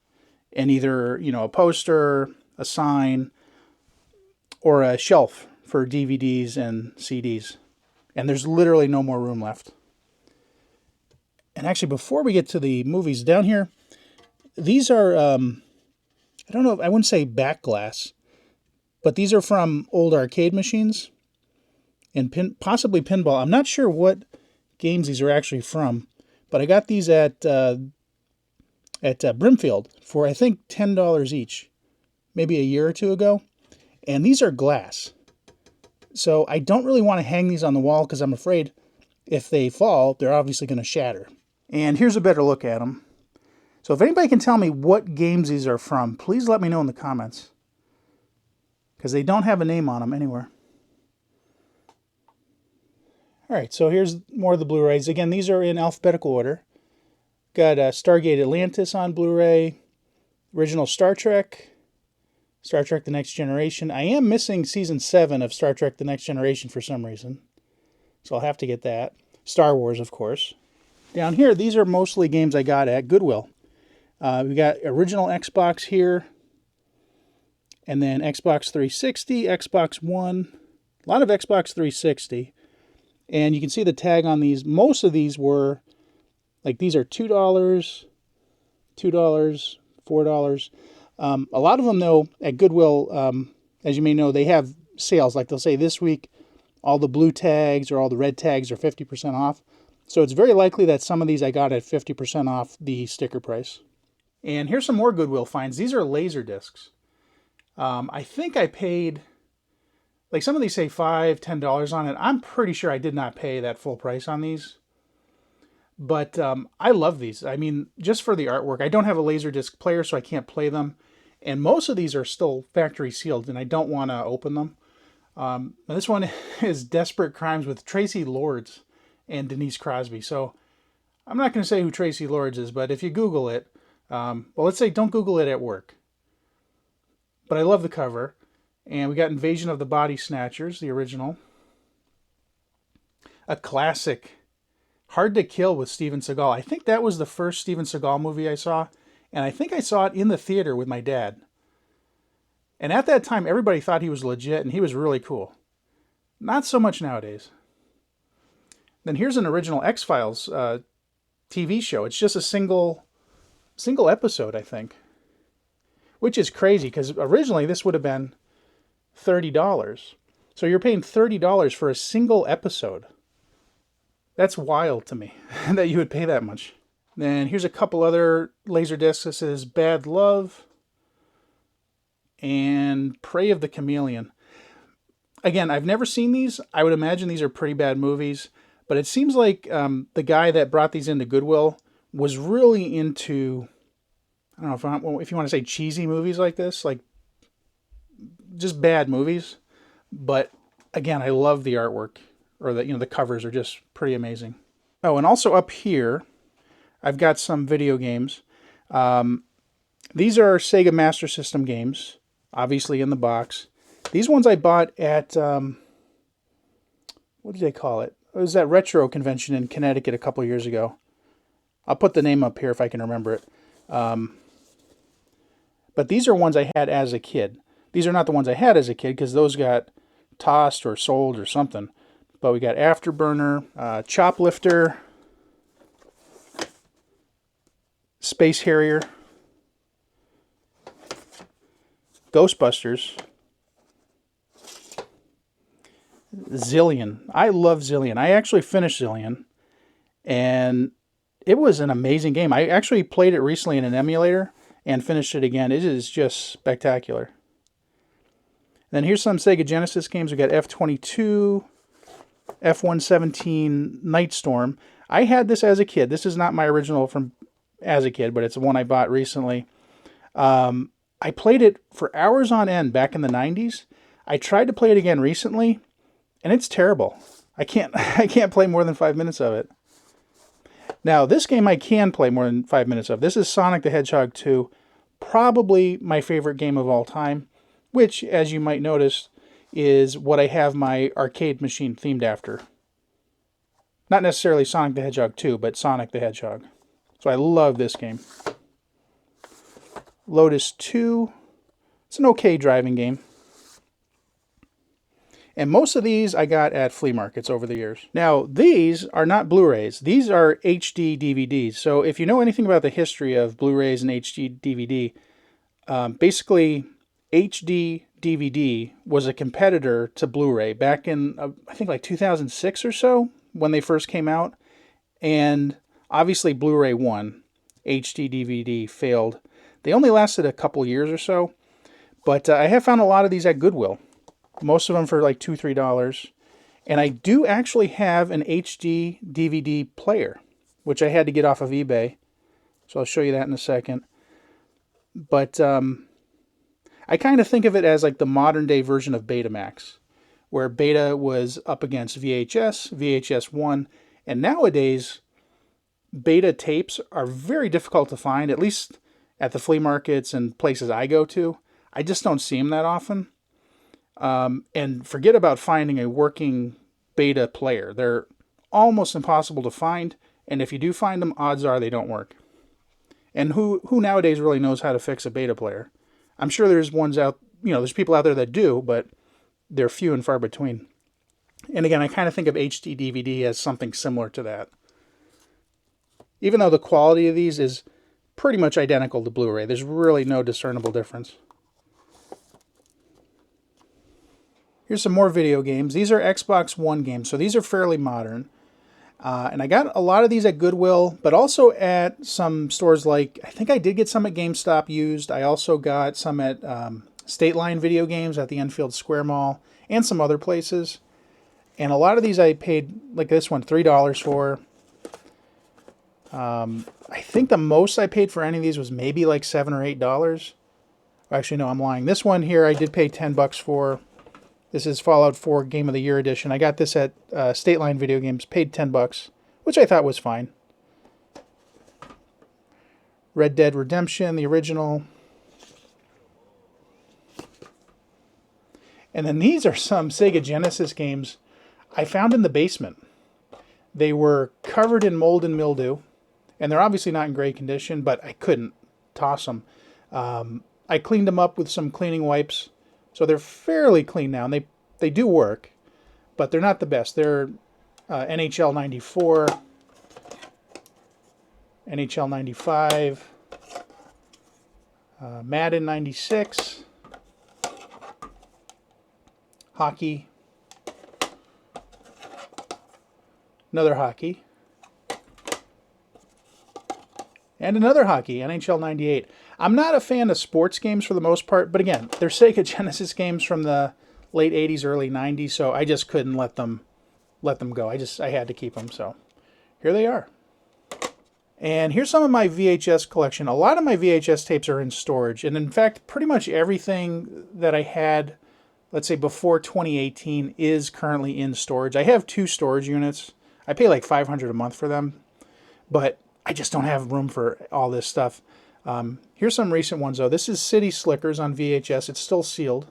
Speaker 1: in either, a poster, a sign, or a shelf for DVDs and CDs. And there's literally no more room left. And actually, before we get to the movies down here, these are, I don't know, I wouldn't say back glass, but these are from old arcade machines and possibly pinball. I'm not sure what games these are actually from, but I got these at Brimfield for, I think, $10 each, maybe a year or two ago. And these are glass. So I don't really want to hang these on the wall because I'm afraid if they fall, they're obviously going to shatter. And here's a better look at them. So if anybody can tell me what games these are from, please let me know in the comments. Because they don't have a name on them anywhere. Alright, so here's more of the Blu-rays. Again, these are in alphabetical order. Got Stargate Atlantis on Blu-ray. Original Star Trek. Star Trek The Next Generation. I am missing Season 7 of Star Trek The Next Generation for some reason. So I'll have to get that. Star Wars, of course. Down here, these are mostly games I got at Goodwill. We got original Xbox here. And then Xbox 360, Xbox One. A lot of Xbox 360. And you can see the tag on these. Most of these were, like these are $2, $2, $4. A lot of them, though, at Goodwill, as you may know, they have sales. Like they'll say this week, all the blue tags or all the red tags are 50% off. So it's very likely that some of these I got at 50% off the sticker price. And here's some more Goodwill finds. These are Laserdiscs. I think I paid, like some of these say $5, $10 on it. I'm pretty sure I did not pay that full price on these. But I love these. I mean, just for the artwork. I don't have a Laserdisc player, so I can't play them. And most of these are still factory sealed, and I don't want to open them. This one is Desperate Crimes with Tracy Lords and Denise Crosby. So I'm not going to say who Tracy Lords is, but if you Google it, well, let's say don't Google it at work. But I love the cover. And we got Invasion of the Body Snatchers, the original. A classic, Hard to Kill with Steven Seagal. I think that was the first Steven Seagal movie I saw. And I think I saw it in the theater with my dad. And at that time, everybody thought he was legit, and he was really cool. Not so much nowadays. Then here's an original X-Files TV show. It's just a single episode, I think. Which is crazy, because originally this would have been $30. So you're paying $30 for a single episode. That's wild to me, that you would pay that much. Then here's a couple other Laserdiscs. This is Bad Love and Prey of the Chameleon. Again, I've never seen these. I would imagine these are pretty bad movies. But it seems like the guy that brought these into Goodwill was really into, I don't know if you want to say cheesy movies like this, like just bad movies. But again, I love the artwork, or the covers are just pretty amazing. Oh, and also up here, I've got some video games. These are Sega Master System games, obviously in the box. These ones I bought at, what did they call it? It was that retro convention in Connecticut a couple years ago. I'll put the name up here if I can remember it. But these are ones I had as a kid. These are not the ones I had as a kid, because those got tossed or sold or something. But we got Afterburner, Choplifter, Space Harrier, Ghostbusters, Zillion. I love Zillion. I actually finished Zillion, and it was an amazing game. I actually played it recently in an emulator and finished it again. It is just spectacular. Then here's some Sega Genesis games. We got F-22, F-117, Nightstorm. I had this as a kid. This is not my original from as a kid, but it's one I bought recently. I played it for hours on end back in the 90s. I tried to play it again recently, and it's terrible. I can't play more than 5 minutes of it. Now, this game I can play more than 5 minutes of. This is Sonic the Hedgehog 2, probably my favorite game of all time, which, as you might notice, is what I have my arcade machine themed after. Not necessarily Sonic the Hedgehog 2, but Sonic the Hedgehog. So I love this game. Lotus 2. It's an okay driving game. And most of these I got at flea markets over the years. Now, these are not Blu-rays. These are HD DVDs. So if you know anything about the history of Blu-rays and HD DVD, basically HD DVD was a competitor to Blu-ray back in, I think, like 2006 or so, when they first came out. And obviously Blu-ray won. HD DVD failed. They only lasted a couple years or so. But I have found a lot of these at Goodwill. Most of them for like $2, $3. And I do actually have an HD DVD player, which I had to get off of eBay. So I'll show you that in a second. But I kind of think of it as like the modern day version of Betamax, where Beta was up against VHS, VHS 1, and nowadays Beta tapes are very difficult to find, at least at the flea markets and places I go to. I just don't see them that often. And forget about finding a working Beta player. They're almost impossible to find, and if you do find them, odds are they don't work. And who nowadays really knows how to fix a Beta player? I'm sure there's ones out, there's people out there that do, but they're few and far between. And again, I kind of think of HD DVD as something similar to that. Even though the quality of these is pretty much identical to Blu-ray, there's really no discernible difference. Here's some more video games. These are Xbox One games, so these are fairly modern. And I got a lot of these at Goodwill, but also at some stores like, I think I did get some at GameStop used. I also got some at State Line Video Games at the Enfield Square Mall and some other places. And a lot of these I paid, like this one, $3 for. I think the most I paid for any of these was maybe like $7 or $8. Actually, no, I'm lying. This one here I did pay $10 for. This is Fallout 4 Game of the Year edition. I got this at State Line Video Games, paid $10, which I thought was fine. Red Dead Redemption, the original. And then these are some Sega Genesis games I found in the basement. They were covered in mold and mildew, and they're obviously not in great condition, but I couldn't toss them. I cleaned them up with some cleaning wipes, so they're fairly clean now, and they do work, but they're not the best. They're NHL 94, NHL 95, Madden 96, hockey, another hockey, and another hockey, NHL 98. I'm not a fan of sports games for the most part, but again, they're Sega Genesis games from the late 80s, early 90s, so I just couldn't let them go. I had to keep them, so here they are. And here's some of my VHS collection. A lot of my VHS tapes are in storage, and in fact, pretty much everything that I had, let's say before 2018, is currently in storage. I have 2 storage units. I pay like $500 a month for them, but I just don't have room for all this stuff. Here's some recent ones, though. This is City Slickers on VHS. It's still sealed,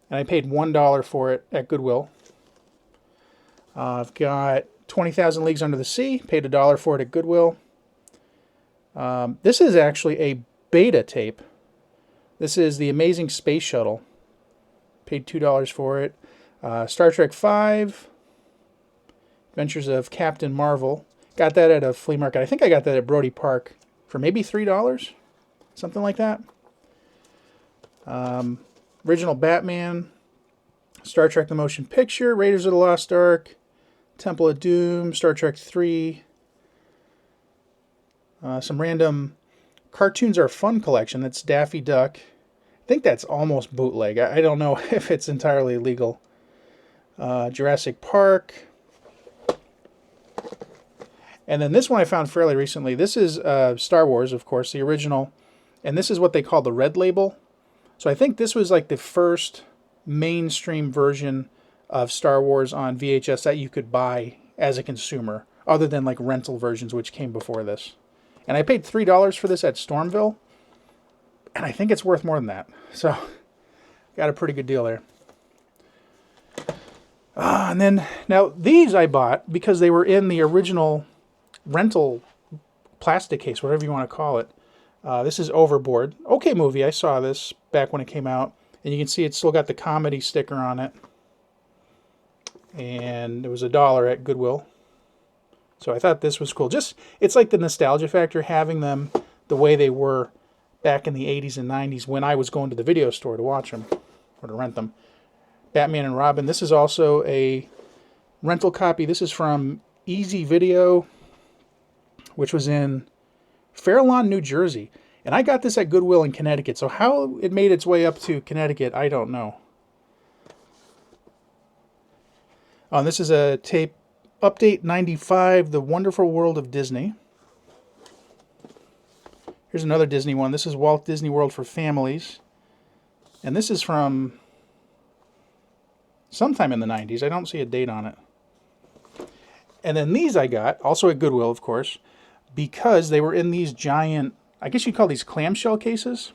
Speaker 1: and I paid $1 for it at Goodwill. I've got 20,000 Leagues Under the Sea. Paid $1 for it at Goodwill. This is actually a beta tape. This is The Amazing Space Shuttle. Paid $2 for it. Star Trek V. Adventures of Captain Marvel. Got that at a flea market. I think I got that at Brody Park for maybe $3. Something like that. Original Batman. Star Trek The Motion Picture. Raiders of the Lost Ark. Temple of Doom. Star Trek 3. Some random Cartoons Are Fun collection. That's Daffy Duck. I think that's almost bootleg. I don't know if it's entirely legal. Jurassic Park. And then this one I found fairly recently. This is Star Wars, of course, the original. And this is what they call the red label. So I think this was like the first mainstream version of Star Wars on VHS that you could buy as a consumer, other than like rental versions, which came before this. And I paid $3 for this at Stormville. And I think it's worth more than that. So, got a pretty good deal there. And then, now these I bought because they were in the original rental plastic case, whatever you want to call it. This is Overboard. Okay movie. I saw this back when it came out. And you can see it's still got the comedy sticker on it. And it was $1 at Goodwill. So I thought this was cool. Just, it's like the nostalgia factor, having them the way they were back in the 80s and 90s when I was going to the video store to watch them or to rent them. Batman and Robin. This is also a rental copy. This is from Easy Video, which was in Fair Lawn, New Jersey. And I got this at Goodwill in Connecticut. So how it made its way up to Connecticut, I don't know. Oh, this is a tape, Update 95, The Wonderful World of Disney. Here's another Disney one. This is Walt Disney World for Families. And this is from sometime in the 90s. I don't see a date on it. And then these I got, also at Goodwill, of course, because they were in these giant, I guess you'd call these clamshell cases,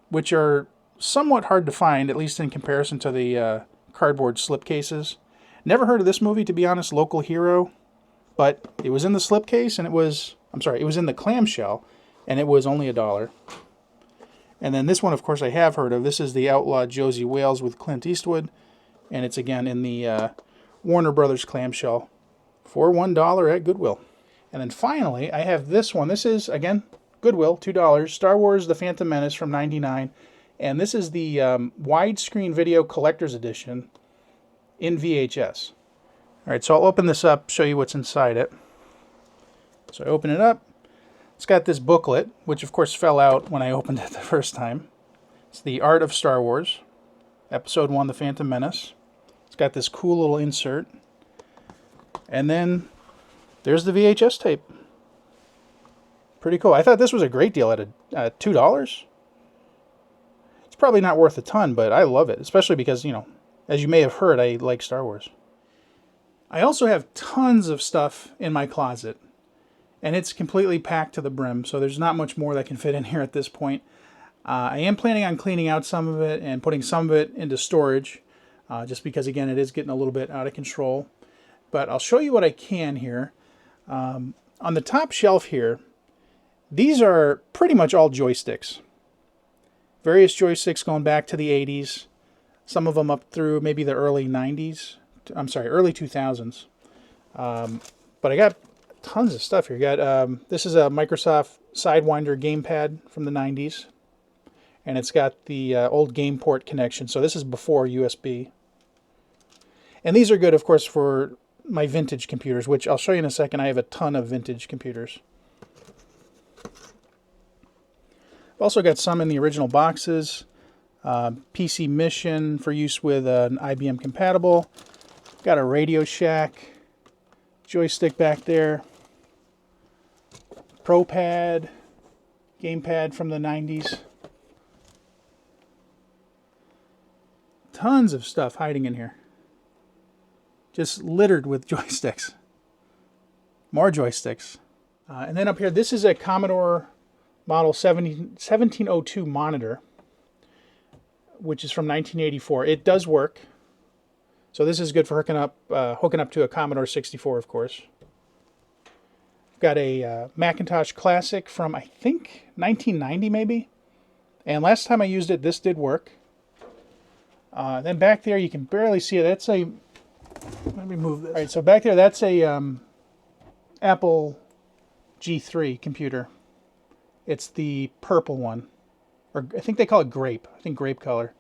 Speaker 1: which are somewhat hard to find, at least in comparison to the cardboard slip cases. Never heard of this movie, to be honest, Local Hero, but it was in the slipcase, and it was in the clamshell, and it was only $1. And then this one, of course, I have heard of. This is The Outlaw Josie Wales with Clint Eastwood, and it's again in the Warner Brothers clamshell for $1 at Goodwill. And then finally, I have this one. This is, again, Goodwill, $2, Star Wars The Phantom Menace from '99, and this is the widescreen video collector's edition in VHS. Alright, so I'll open this up, show you what's inside it. So I open it up. It's got this booklet, which of course fell out when I opened it the first time. It's The Art of Star Wars, Episode 1, The Phantom Menace. It's got this cool little insert. And then there's the VHS tape. Pretty cool. I thought this was a great deal at $2. It's probably not worth a ton, but I love it, especially because, you know, as you may have heard, I like Star Wars. I also have tons of stuff in my closet, and it's completely packed to the brim, so there's not much more that can fit in here at this point. I am planning on cleaning out some of it and putting some of it into storage, just because, again, it is getting a little bit out of control. But I'll show you what I can here. On the top shelf here, these are pretty much all joysticks. Various joysticks going back to the 80s. Some of them up through maybe the early 90s. I'm sorry, early 2000s. But I got tons of stuff here. You got this is a Microsoft Sidewinder gamepad from the 90s. And it's got the old game port connection. So this is before USB. And these are good, of course, for my vintage computers, which I'll show you in a second. I have a ton of vintage computers. I've also got some in the original boxes. PC Mission for use with an IBM compatible. Got a Radio Shack joystick back there. ProPad gamepad from the 90s. Tons of stuff hiding in here. Just littered with joysticks. More joysticks. And then up here, this is a Commodore Model 1702 monitor, which is from 1984. It does work. So this is good for hooking up to a Commodore 64, of course. Got a Macintosh Classic from, I think, 1990 maybe. And last time I used it, this did work. Then back there, you can barely see it. That's a... Let me move this. All right, so back there, that's a Apple G3 computer. It's the purple one. Or I think they call it grape. I think grape color.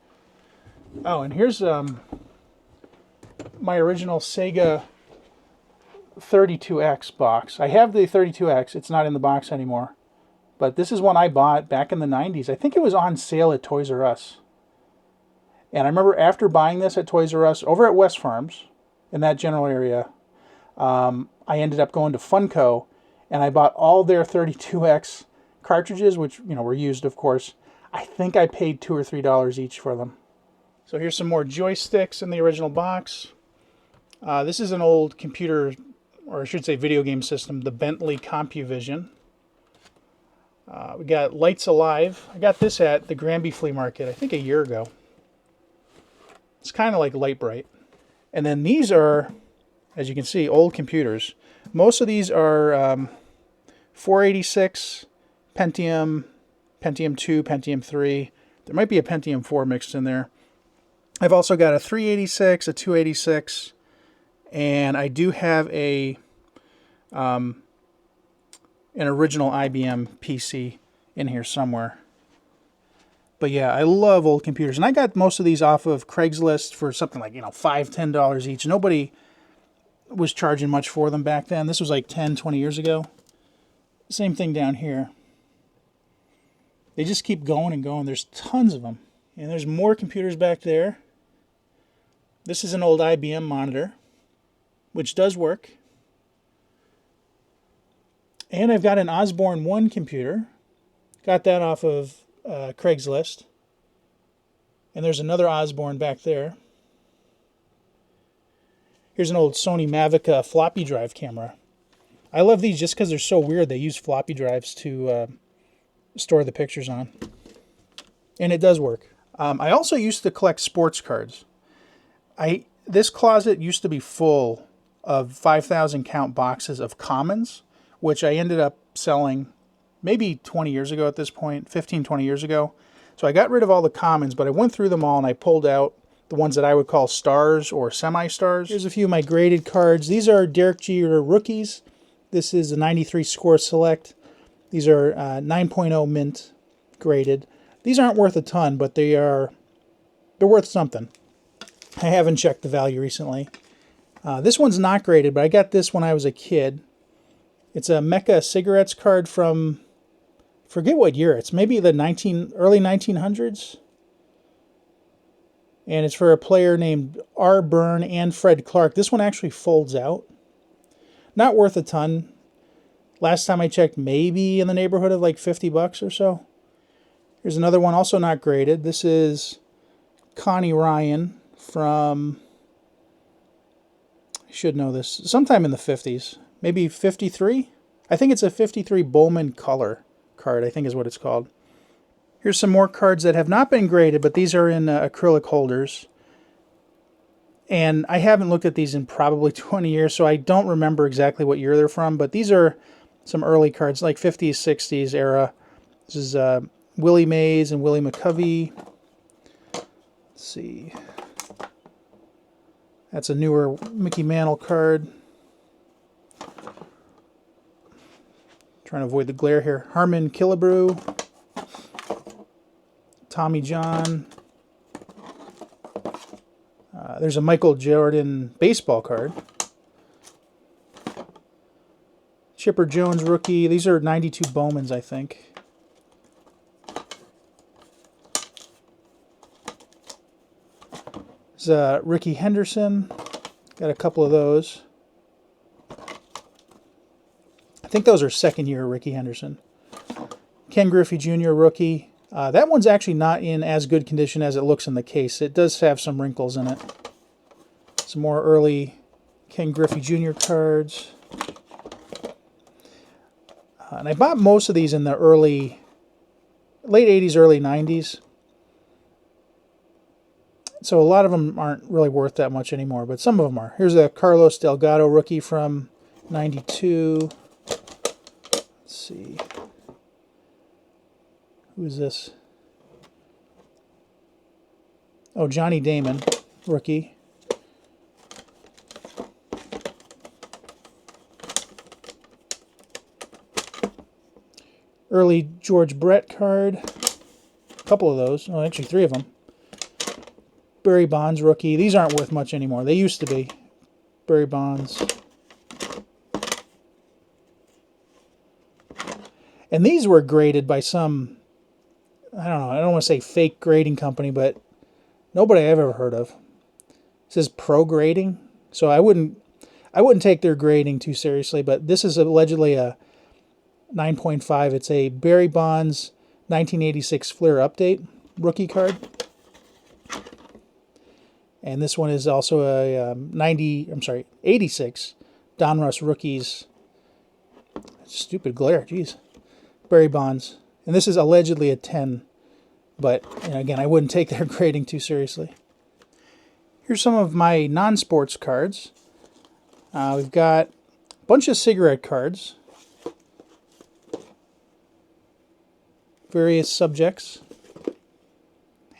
Speaker 1: Oh, and here's my original Sega 32X box. I have the 32X. It's not in the box anymore. But this is one I bought back in the 90s. I think it was on sale at Toys R Us. And I remember after buying this at Toys R Us, over at West Farms, in that general area, I ended up going to Funko, and I bought all their 32X cartridges, which, you know, were used, of course. I think I paid $2 or $3 each for them. So here's some more joysticks in the original box. This is an old computer, or I should say video game system, the Bentley CompuVision. We got Lights Alive. I got this at the Granby Flea Market, I think a year ago. It's kind of like Light Bright. And then these are, as you can see, old computers. Most of these are 486, Pentium, Pentium 2, Pentium 3. There might be a Pentium 4 mixed in there. I've also got a 386, a 286, and I do have an original IBM PC in here somewhere. But yeah, I love old computers. And I got most of these off of Craigslist for something like, $5, $10 each. Nobody was charging much for them back then. This was like 10, 20 years ago. Same thing down here. They just keep going and going. There's tons of them. And there's more computers back there. This is an old IBM monitor, which does work. And I've got an Osborne 1 computer. Got that off of Craigslist. And there's another Osborne back there. Here's an old Sony Mavic floppy drive camera. I love these just because they're so weird. They use floppy drives to store the pictures on. And it does work. I also used to collect sports cards. This closet used to be full of 5,000 count boxes of commons, which I ended up selling maybe 20 years ago at this point, 15, 20 years ago. So I got rid of all the commons, but I went through them all and I pulled out the ones that I would call stars or semi-stars. Here's a few of my graded cards. These are Derek Jeter rookies. This is a 93 score select. These are 9.0 mint graded. These aren't worth a ton, but they're worth something. I haven't checked the value recently. This one's not graded, but I got this when I was a kid. It's a Mecca Cigarettes card from, forget what year. It's maybe the early 1900s. And it's for a player named R. Byrne and Fred Clark. This one actually folds out. Not worth a ton. Last time I checked, maybe in the neighborhood of like 50 bucks or so. Here's another one, also not graded. This is Connie Ryan from, I should know this, sometime in the 50s. Maybe 53? I think it's a 53 Bowman Color card, I think is what it's called. Here's some more cards that have not been graded, but these are in acrylic holders. And I haven't looked at these in probably 20 years, so I don't remember exactly what year they're from, but these are some early cards, like 50s, 60s era. This is Willie Mays and Willie McCovey. Let's see. That's a newer Mickey Mantle card. Trying to avoid the glare here. Harmon Killebrew. Tommy John. There's a Michael Jordan baseball card. Chipper Jones rookie. These are 92 Bowmans, I think. There's Ricky Henderson. Got a couple of those. I think those are second year Ricky Henderson. Ken Griffey Jr. rookie. That one's actually not in as good condition as it looks in the case. It does have some wrinkles in it. Some more early Ken Griffey Jr. cards. And I bought most of these in the late 80s, early 90s. So a lot of them aren't really worth that much anymore, but some of them are. Here's a Carlos Delgado rookie from 92. Let's see. Who is this? Oh, Johnny Damon, rookie. Early George Brett card. A couple of those. Oh, actually 3 of them. Barry Bonds rookie. These aren't worth much anymore. They used to be. Barry Bonds. And these were graded by some, I don't know, I don't want to say fake grading company, but nobody I've ever heard of. It says pro grading. So I wouldn't take their grading too seriously, but this is allegedly a 9.5. It's a Barry Bonds 1986 Fleer Update rookie card. And this one is also a 86 Donruss Rookies. Stupid glare, jeez. Barry Bonds. And this is allegedly a 10. But, again, I wouldn't take their grading too seriously. Here's some of my non-sports cards. We've got a bunch of cigarette cards. Various subjects.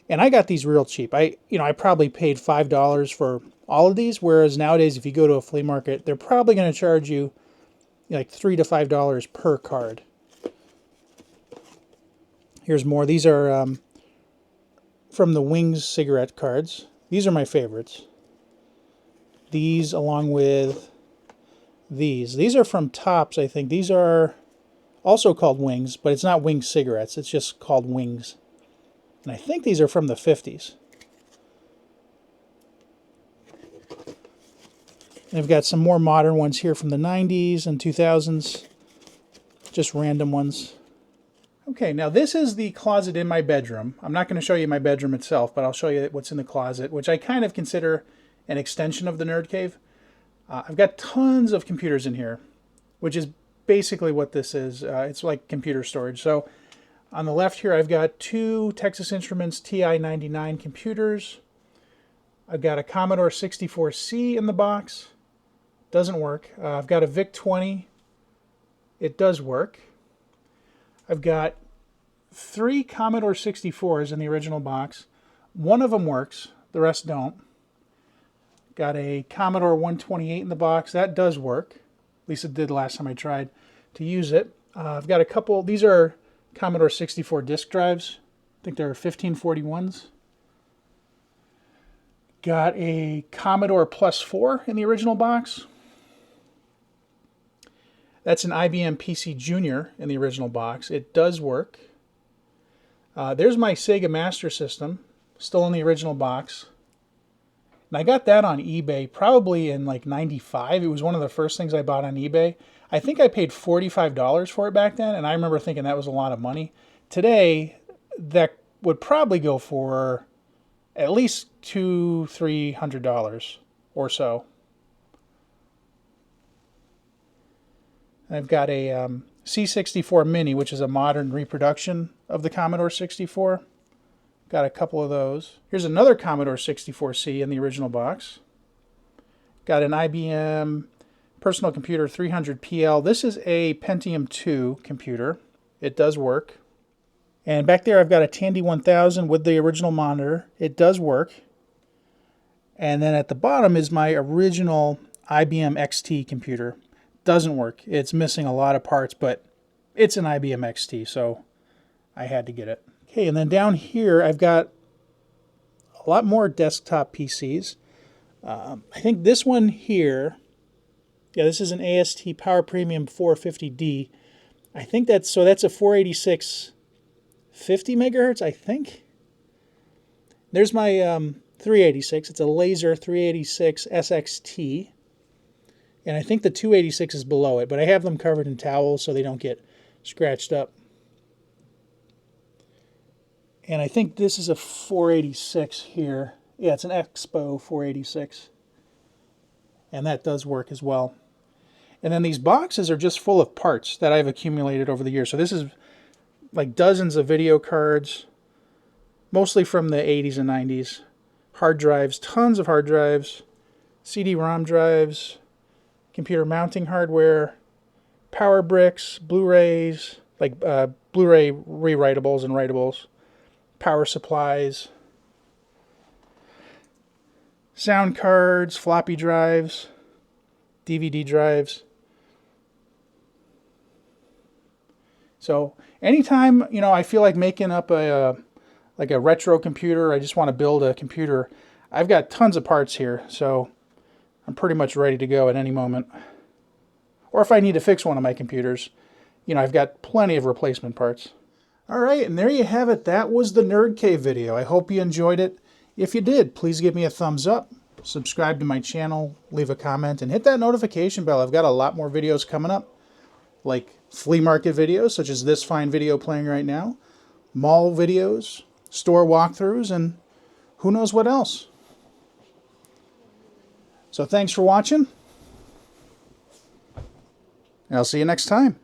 Speaker 1: And I got these real cheap. I probably paid $5 for all of these, whereas nowadays if you go to a flea market, they're probably going to charge you like $3 to $5 per card. Here's more. These are from the Wings cigarette cards. These are my favorites. These along with these. These are from Topps, I think. These are also called Wings, but it's not Wings cigarettes. It's just called Wings. And I think these are from the 50s. And I've got some more modern ones here from the 90s and 2000s. Just random ones. Okay, now this is the closet in my bedroom. I'm not going to show you my bedroom itself, but I'll show you what's in the closet, which I kind of consider an extension of the Nerd Cave. I've got tons of computers in here, which is basically what this is. It's like computer storage. So on the left here, I've got 2 Texas Instruments TI-99 computers. I've got a Commodore 64C in the box. Doesn't work. I've got a VIC-20. It does work. I've got 3 Commodore 64s in the original box. One of them works. The rest don't. Got a Commodore 128 in the box. That does work. At least it did last time I tried to use it. I've got a couple. These are Commodore 64 disk drives. I think they're 1541s. Got a Commodore Plus 4 in the original box. That's an IBM PC Junior in the original box. It does work. There's my Sega Master System, still in the original box. And I got that on eBay probably in like '95. It was one of the first things I bought on eBay. I think I paid $45 for it back then, and I remember thinking that was a lot of money. Today, that would probably go for at least $200-300 or so. I've got a C64 Mini, which is a modern reproduction of the Commodore 64. Got a couple of those. Here's another Commodore 64C in the original box. Got an IBM Personal Computer 300PL. This is a Pentium 2 computer. It does work. And back there I've got a Tandy 1000 with the original monitor. It does work. And then at the bottom is my original IBM XT computer. Doesn't work. It's missing a lot of parts, but it's an IBM XT, so I had to get it. Okay, and then down here I've got a lot more desktop PCs. I think this one here, yeah, this is an AST Power Premium 450D. I think that's a 486 50 megahertz, I think. There's my 386. It's a Laser 386 SXT. And I think the 286 is below it, but I have them covered in towels so they don't get scratched up. And I think this is a 486 here. Yeah, it's an Expo 486. And that does work as well. And then these boxes are just full of parts that I've accumulated over the years. So this is like dozens of video cards, mostly from the 80s and 90s. Hard drives, tons of hard drives, CD-ROM drives, computer mounting hardware, power bricks, Blu-rays, like Blu-ray rewritables and writables, power supplies, sound cards, floppy drives, DVD drives. So anytime, I feel like making up a retro computer, I just want to build a computer, I've got tons of parts here, so I'm pretty much ready to go at any moment. Or if I need to fix one of my computers, I've got plenty of replacement parts. All right, and there you have it. That was the Nerd Cave video. I hope you enjoyed it. If you did, please give me a thumbs up, subscribe to my channel, leave a comment, and hit that notification bell. I've got a lot more videos coming up, like flea market videos, such as this fine video playing right now, mall videos, store walkthroughs, and who knows what else. So thanks for watching, and I'll see you next time.